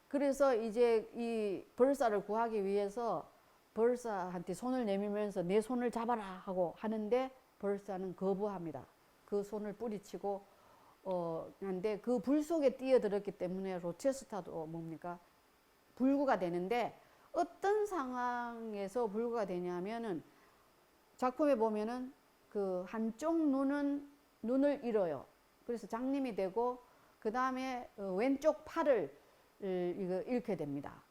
그래서 이제 이 벌사를 구하기 위해서 벌사한테 손을 내밀면서 내 손을 잡아라 하고 하는데 벌사는 거부합니다. 그 손을 뿌리치고 하는데 그 불 속에 뛰어들었기 때문에 로체스터도 뭡니까? 불구가 되는데 어떤 상황에서 불구가 되냐면은 작품에 보면은 그 한쪽 눈을 잃어요. 그래서 장님이 되고 그 다음에 왼쪽 팔을 이거 잃게 됩니다.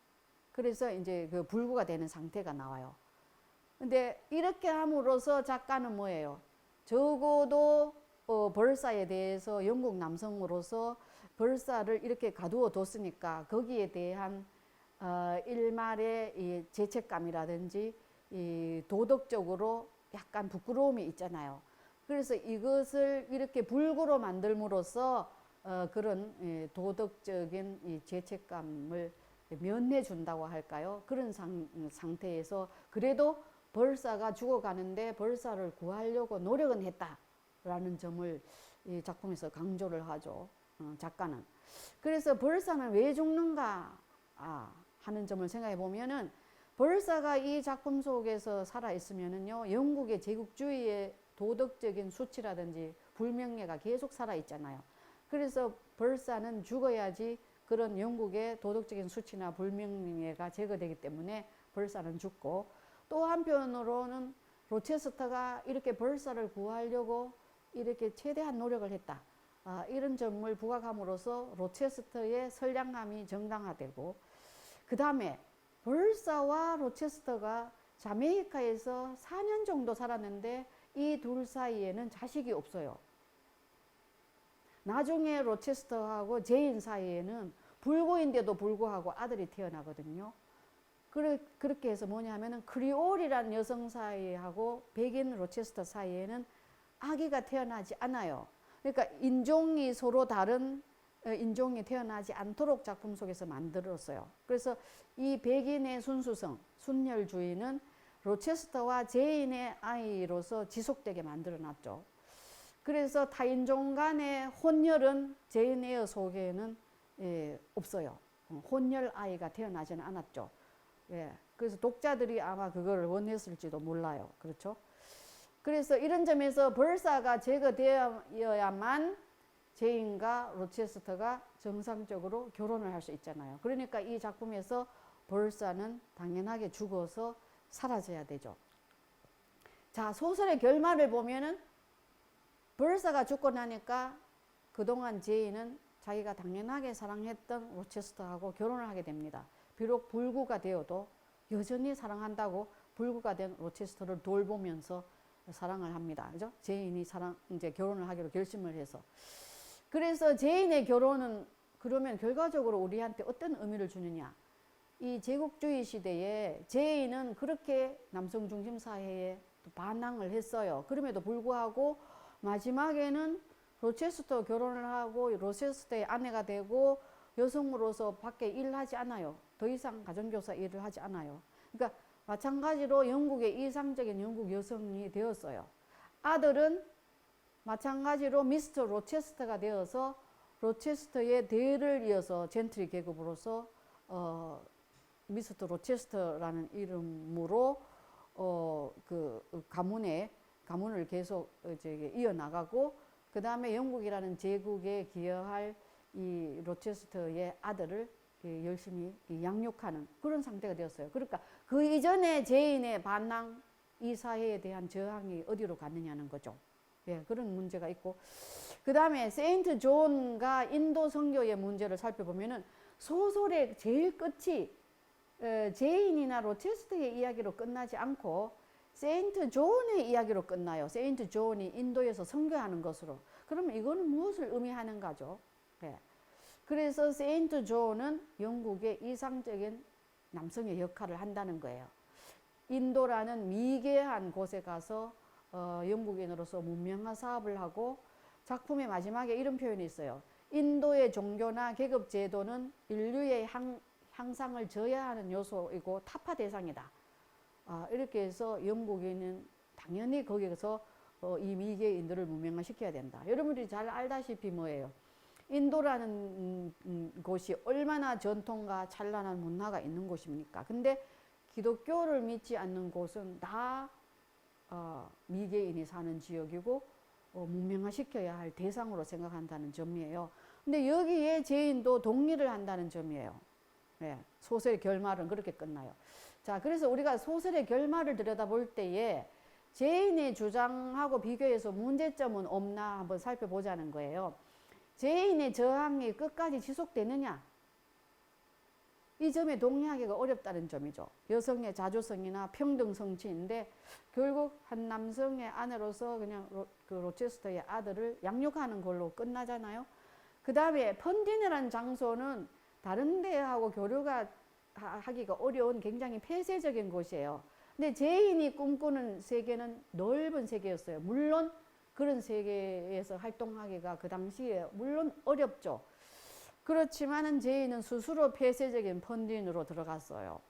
그래서 이제 그 불구가 되는 상태가 나와요. 근데 이렇게 함으로써 작가는 뭐예요? 적어도 벌사에 대해서 영국 남성으로서 벌사를 이렇게 가두어 뒀으니까 거기에 대한 일말의 이 죄책감이라든지 이 도덕적으로 약간 부끄러움이 있잖아요. 그래서 이것을 이렇게 불구로 만들므로써 그런 도덕적인 이 죄책감을 면해 준다고 할까요? 그런 상태에서 그래도 벌사가 죽어가는데 벌사를 구하려고 노력은 했다라는 점을 이 작품에서 강조를 하죠. 작가는. 그래서 벌사는 왜 죽는가 하는 점을 생각해 보면은 벌사가 이 작품 속에서 살아 있으면은요, 영국의 제국주의의 도덕적인 수치라든지 불명예가 계속 살아 있잖아요. 그래서 벌사는 죽어야지 그런 영국의 도덕적인 수치나 불명예가 제거되기 때문에 벌사는 죽고, 또 한편으로는 로체스터가 이렇게 벌사를 구하려고 이렇게 최대한 노력을 했다. 이런 점을 부각함으로써 로체스터의 선량함이 정당화되고, 그 다음에 벌사와 로체스터가 자메이카에서 4년 정도 살았는데 이 둘 사이에는 자식이 없어요. 나중에 로체스터하고 제인 사이에는 불구인데도 불구하고 아들이 태어나거든요. 그렇게 해서 뭐냐면은 크리올이라는 여성 사이하고 백인 로체스터 사이에는 아기가 태어나지 않아요. 그러니까 인종이 서로 다른 인종이 태어나지 않도록 작품 속에서 만들었어요. 그래서 이 백인의 순수성, 순혈주의는 로체스터와 제인의 아이로서 지속되게 만들어 놨죠. 그래서 타인종 간의 혼혈은 제인 에어 속에는 없어요. 혼혈 아이가 태어나지는 않았죠. 그래서 독자들이 아마 그걸 원했을지도 몰라요. 그렇죠? 그래서 이런 점에서 벌사가 제거되어야만 제인과 로체스터가 정상적으로 결혼을 할 수 있잖아요. 그러니까 이 작품에서 벌사는 당연하게 죽어서 사라져야 되죠. 자, 소설의 결말을 보면은 벌사가 죽고 나니까 그동안 제인은 자기가 당연하게 사랑했던 로체스터하고 결혼을 하게 됩니다. 비록 불구가 되어도 여전히 사랑한다고 불구가 된 로체스터를 돌보면서 사랑을 합니다. 그죠? 제인이 이제 결혼을 하기로 결심을 해서. 그래서 제인의 결혼은 그러면 결과적으로 우리한테 어떤 의미를 주느냐? 이 제국주의 시대에 제인은 그렇게 남성 중심 사회에 반항을 했어요. 그럼에도 불구하고 마지막에는 로체스터 결혼을 하고 로체스터의 아내가 되고 여성으로서 밖에 일하지 않아요. 더 이상 가정교사 일을 하지 않아요. 그러니까 마찬가지로 영국의 이상적인 영국 여성이 되었어요. 아들은 마찬가지로 미스터 로체스터가 되어서 로체스터의 대를 이어서 젠트리 계급으로서 미스터 로체스터라는 이름으로 그 가문을 계속 이어나가고, 그 다음에 영국이라는 제국에 기여할 이 로체스터의 아들을 열심히 양육하는 그런 상태가 되었어요. 그러니까 그 이전에 제인의 반항, 이 사회에 대한 저항이 어디로 갔느냐는 거죠. 그런 문제가 있고, 그 다음에 세인트 존과 인도 선교의 문제를 살펴보면은 소설의 제일 끝이 제인이나 로체스터의 이야기로 끝나지 않고 세인트 존의 이야기로 끝나요. 세인트 존이 인도에서 선교하는 것으로. 그러면 이거는 무엇을 의미하는가죠? 그래서 세인트 존은 영국의 이상적인 남성의 역할을 한다는 거예요. 인도라는 미개한 곳에 가서 영국인으로서 문명화 사업을 하고, 작품의 마지막에 이런 표현이 있어요. 인도의 종교나 계급 제도는 인류의 향상을 저해하는 요소이고 타파 대상이다. 이렇게 해서 영국인은 당연히 거기에서 이 미개인들을 문명화시켜야 된다. 여러분들이 잘 알다시피 뭐예요? 인도라는 곳이 얼마나 전통과 찬란한 문화가 있는 곳입니까? 근데 기독교를 믿지 않는 곳은 다 미개인이 사는 지역이고 문명화시켜야 할 대상으로 생각한다는 점이에요. 근데 여기에 제인도 동의를 한다는 점이에요. 네, 소설의 결말은 그렇게 끝나요. 자, 그래서 우리가 소설의 결말을 들여다볼 때에 제인의 주장하고 비교해서 문제점은 없나 한번 살펴보자는 거예요. 제인의 저항이 끝까지 지속되느냐? 이 점에 동의하기가 어렵다는 점이죠. 여성의 자주성이나 평등 성취인데 결국 한 남성의 아내로서 그냥 로체스터의 아들을 양육하는 걸로 끝나잖아요. 그 다음에 펀딘이라는 장소는 다른 데하고 교류가 하기가 어려운 굉장히 폐쇄적인 곳이에요. 근데 제인이 꿈꾸는 세계는 넓은 세계였어요. 물론 그런 세계에서 활동하기가 그 당시에 물론 어렵죠. 그렇지만은 제인은 스스로 폐쇄적인 펀딘으로 들어갔어요.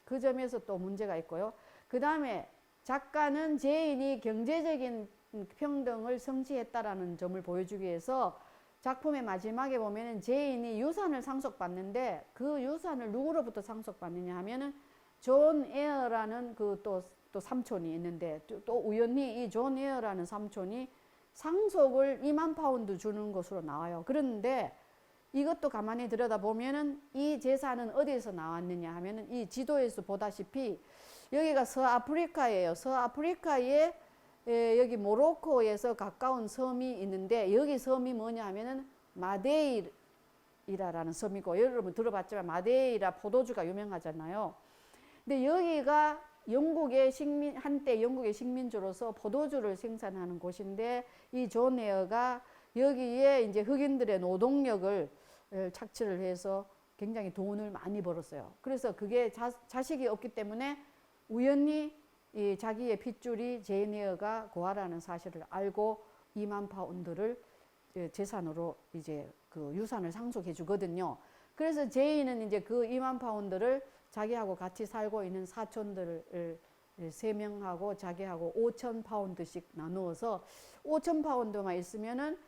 그 점에서 또 문제가 있고요. 그 다음에 작가는 제인이 경제적인 평등을 성취했다라는 점을 보여주기 위해서 작품의 마지막에 보면은 제인이 유산을 상속받는데 그 유산을 누구로부터 상속받느냐 하면은 존 에어라는 그 또 삼촌이 있는데 또 우연히 이 존 에어라는 삼촌이 상속을 2만 파운드 주는 것으로 나와요. 그런데 이것도 가만히 들여다보면은 이 재산은 어디에서 나왔느냐 하면은 이 지도에서 보다시피 여기가 서아프리카예요. 서아프리카에 여기 모로코에서 가까운 섬이 있는데 여기 섬이 뭐냐 하면은 마데이라라는 섬이고 여러분 들어봤지만 마데이라 포도주가 유명하잖아요. 근데 여기가 한때 영국의 식민지로서 포도주를 생산하는 곳인데 이 존 에어가 여기에 이제 흑인들의 노동력을 착취를 해서 굉장히 돈을 많이 벌었어요. 그래서 그게 자식이 없기 때문에 우연히 이 자기의 핏줄이 제인 에어가 고아라는 사실을 알고 2만 파운드를 재산으로 이제 그 유산을 상속해 주거든요. 그래서 제인은 이제 그 2만 파운드를 자기하고 같이 살고 있는 사촌들을 3명하고 자기하고 5천 파운드씩 나누어서 5천 파운드만 있으면은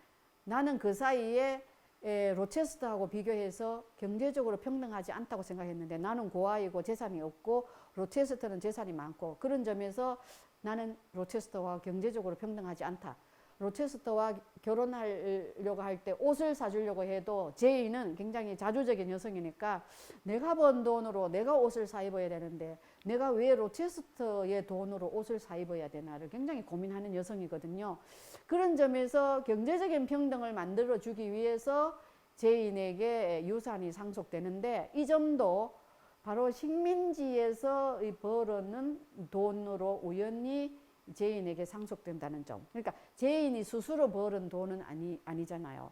나는 그 사이에 로체스터하고 비교해서 경제적으로 평등하지 않다고 생각했는데 나는 고아이고 재산이 없고 로체스터는 재산이 많고 그런 점에서 나는 로체스터와 경제적으로 평등하지 않다. 로체스터와 결혼하려고 할 때 옷을 사주려고 해도 제인은 굉장히 자주적인 여성이니까 내가 번 돈으로 내가 옷을 사 입어야 되는데 내가 왜 로체스터의 돈으로 옷을 사 입어야 되나를 굉장히 고민하는 여성이거든요. 그런 점에서 경제적인 평등을 만들어 주기 위해서 제인에게 유산이 상속되는데 이 점도 바로 식민지에서 벌어는 돈으로 우연히 제인에게 상속된다는 점. 그러니까 제인이 스스로 벌은 돈은 아니잖아요.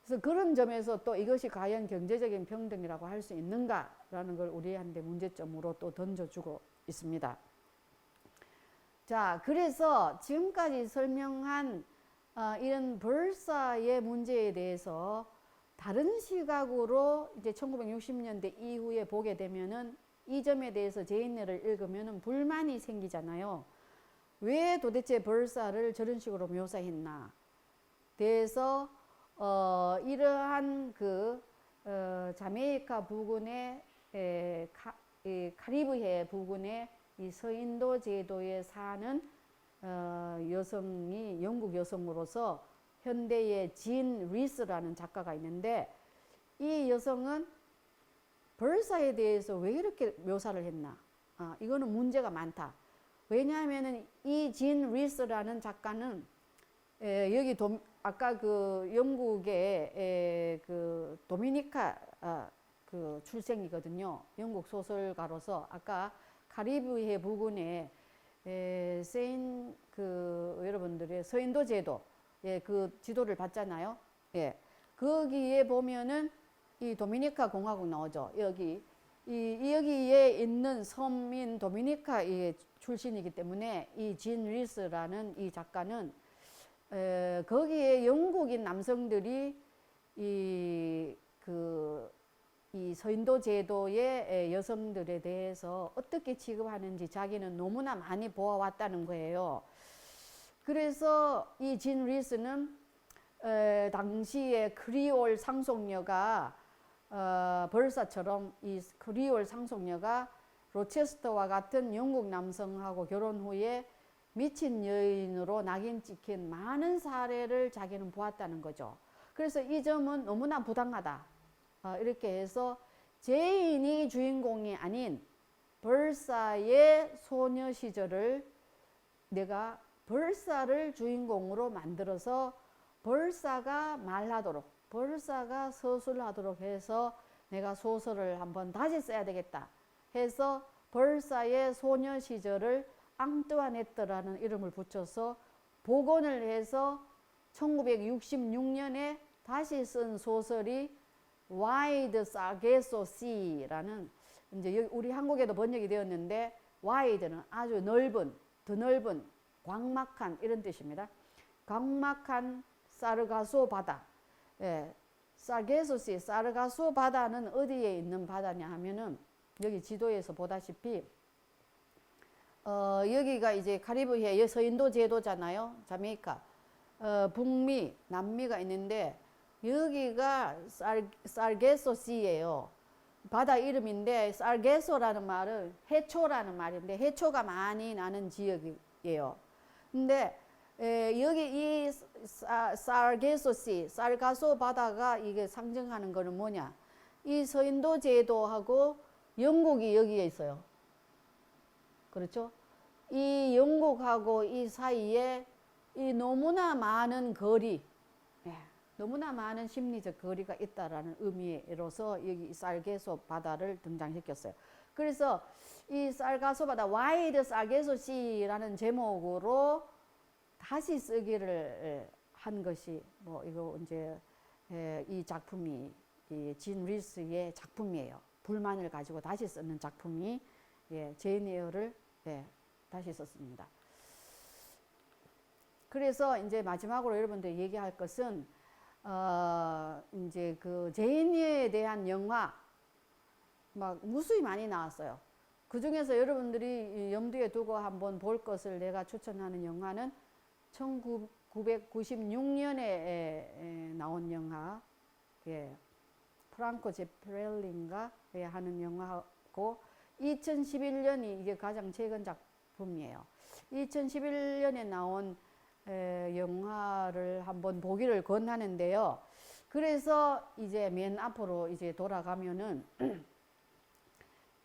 그래서 그런 점에서 또 이것이 과연 경제적인 평등이라고 할 수 있는가라는 걸 우리한테 문제점으로 또 던져주고 있습니다. 자, 그래서 지금까지 설명한 이런 벌사의 문제에 대해서 다른 시각으로 이제 1960년대 이후에 보게 되면은 이 점에 대해서 제인네를 읽으면은 불만이 생기잖아요. 왜 도대체 벌사를 저런 식으로 묘사했나? 대해서 이러한 자메이카 부근의 카리브해 부근의 이 서인도 제도에 사는 여성이 영국 여성으로서 현대의 진 리스라는 작가가 있는데 이 여성은 벌사에 대해서 왜 이렇게 묘사를 했나? 이거는 문제가 많다. 왜냐하면은 이 진 리스라는 작가는 여기 아까 그 영국의 그 도미니카 그 출생이거든요. 영국 소설가로서 아까 카리브해 부근에 여러분들의 서인도 제도 그 지도를 봤잖아요. 거기에 보면은 이 도미니카 공화국 나오죠. 여기에 있는 섬인 도미니카 출신이기 때문에 이 진 리스라는 이 작가는 거기에 영국인 남성들이 이 서인도 제도의 여성들에 대해서 어떻게 취급하는지 자기는 너무나 많이 보아왔다는 거예요. 그래서 이 진 리스는 당시에 크리올 상속녀가 벌사처럼 이 크리올 상속녀가 로체스터와 같은 영국 남성하고 결혼 후에 미친 여인으로 낙인 찍힌 많은 사례를 자기는 보았다는 거죠. 그래서 이 점은 너무나 부당하다. 이렇게 해서 제인이 주인공이 아닌 벌사의 소녀 시절을 내가 벌사를 주인공으로 만들어서 벌사가 말하도록, 벌사가 서술하도록 해서 내가 소설을 한번 다시 써야 되겠다 해서 벌사의 소녀 시절을 앙뚜아네트라는 이름을 붙여서 복원을 해서 1966년에 다시 쓴 소설이 와이드 사게소 씨라는, 이제 우리 한국에도 번역이 되었는데, 와이드는 아주 넓은, 드넓은, 광막한 이런 뜻입니다. 광막한 사르가소 바다. 예, 사게소 씨, 사르가소 바다는 어디에 있는 바다냐 하면은 여기 지도에서 보다시피 여기가 이제 카리브해 서인도 제도잖아요. 자메이카. 북미, 남미가 있는데 여기가 사르게소 씨예요. 바다 이름인데 사르게소라는 말은 해초라는 말인데 해초가 많이 나는 지역이에요. 근데 여기 이 사르게소 씨, 사르가소 바다가 이게 상징하는 거는 뭐냐? 이 서인도 제도하고 영국이 여기에 있어요. 그렇죠? 이 영국하고 이 사이에 이 너무나 많은 거리, 너무나 많은 심리적 거리가 있다라는 의미로서 여기 사르게소 바다를 등장시켰어요. 그래서 이 사르가소 바다, 와이드 사르게소 씨라는 제목으로 다시 쓰기를 한 것이 뭐 이거 이제 이 작품이 진 리스의 작품이에요. 불만을 가지고 다시 쓰는 작품이 제인 에어를 다시 썼습니다. 그래서 이제 마지막으로 여러분들 얘기할 것은 이제 그 제인 에어에 대한 영화 막 무수히 많이 나왔어요. 그 중에서 여러분들이 염두에 두고 한번 볼 것을 내가 추천하는 영화는 1996년에 나온 영화, 프랑코 제프렐린가 하는 영화고 2011년이 이게 가장 최근 작품이에요. 2011년에 나온 영화를 한번 보기를 권하는데요. 그래서 이제 맨 앞으로 이제 돌아가면은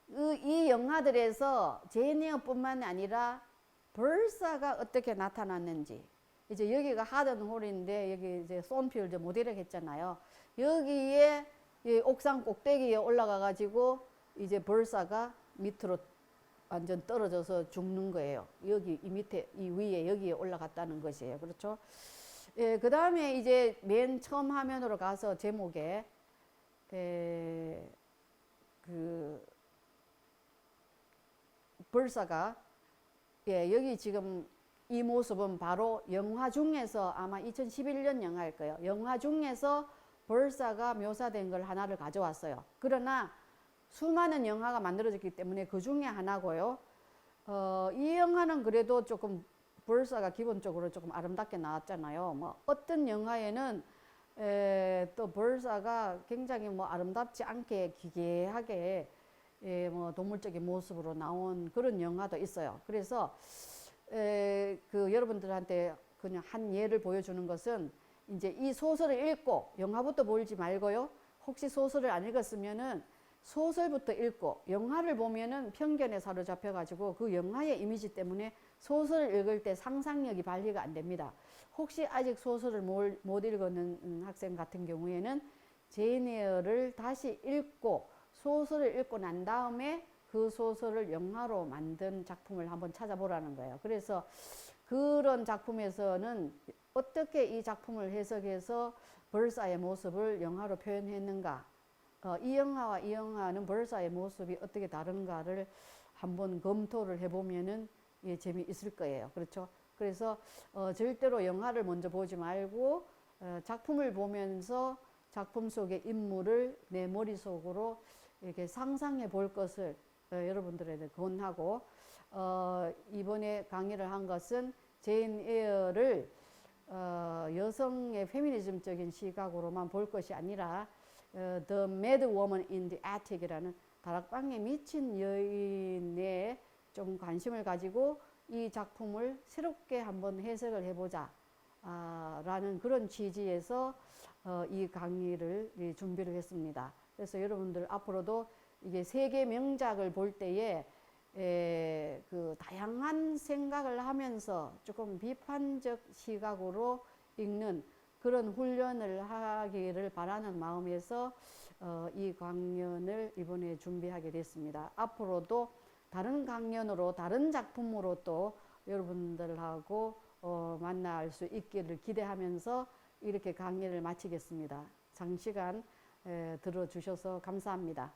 이 영화들에서 제인 에어뿐만 아니라 벌사가 어떻게 나타났는지, 이제 여기가 하든홀인데 여기 이제 손필드 모델을 했잖아요. 여기에 옥상 꼭대기에 올라가 가지고 이제 벌사가 밑으로 완전 떨어져서 죽는 거예요. 여기 이 밑에 이 위에 여기에 올라갔다는 것이에요. 그렇죠? 그 다음에 이제 맨 처음 화면으로 가서 제목에 그 벌사가 여기 지금 이 모습은 바로 영화 중에서 아마 2011년 영화일 거예요. 영화 중에서 벌사가 묘사된 걸 하나를 가져왔어요. 그러나 수많은 영화가 만들어졌기 때문에 그 중에 하나고요. 이 영화는 그래도 조금 벌사가 기본적으로 조금 아름답게 나왔잖아요. 뭐 어떤 영화에는 또 벌사가 굉장히 뭐 아름답지 않게 기괴하게 뭐 동물적인 모습으로 나온 그런 영화도 있어요. 그래서 그 여러분들한테 그냥 한 예를 보여주는 것은 이제 이 소설을 읽고 영화부터 보지 말고요. 혹시 소설을 안 읽었으면은 소설부터 읽고 영화를 보면은 편견에 사로잡혀 가지고 그 영화의 이미지 때문에 소설을 읽을 때 상상력이 발휘가 안 됩니다. 혹시 아직 소설을 못 읽었는 학생 같은 경우에는 제인 에어를 다시 읽고 소설을 읽고 난 다음에 그 소설을 영화로 만든 작품을 한번 찾아보라는 거예요. 그래서 그런 작품에서는 어떻게 이 작품을 해석해서 벌사의 모습을 영화로 표현했는가, 이 영화와 이 영화는 벌사의 모습이 어떻게 다른가를 한번 검토를 해보면은 재미있을 거예요. 그렇죠? 그래서 절대로 영화를 먼저 보지 말고 작품을 보면서 작품 속의 인물을 내 머릿속으로 이렇게 상상해 볼 것을 여러분들에게 권하고, 이번에 강의를 한 것은 제인 에어를 여성의 페미니즘적인 시각으로만 볼 것이 아니라 The Mad Woman in the Attic이라는 다락방에 미친 여인에 좀 관심을 가지고 이 작품을 새롭게 한번 해석을 해보자 라는 그런 취지에서 이 강의를 준비를 했습니다. 그래서 여러분들 앞으로도 이게 세계 명작을 볼 때에 그 다양한 생각을 하면서 조금 비판적 시각으로 읽는 그런 훈련을 하기를 바라는 마음에서 이 강연을 이번에 준비하게 됐습니다. 앞으로도 다른 강연으로 다른 작품으로 또 여러분들하고 만날 수 있기를 기대하면서 이렇게 강의를 마치겠습니다. 장시간 들어주셔서 감사합니다.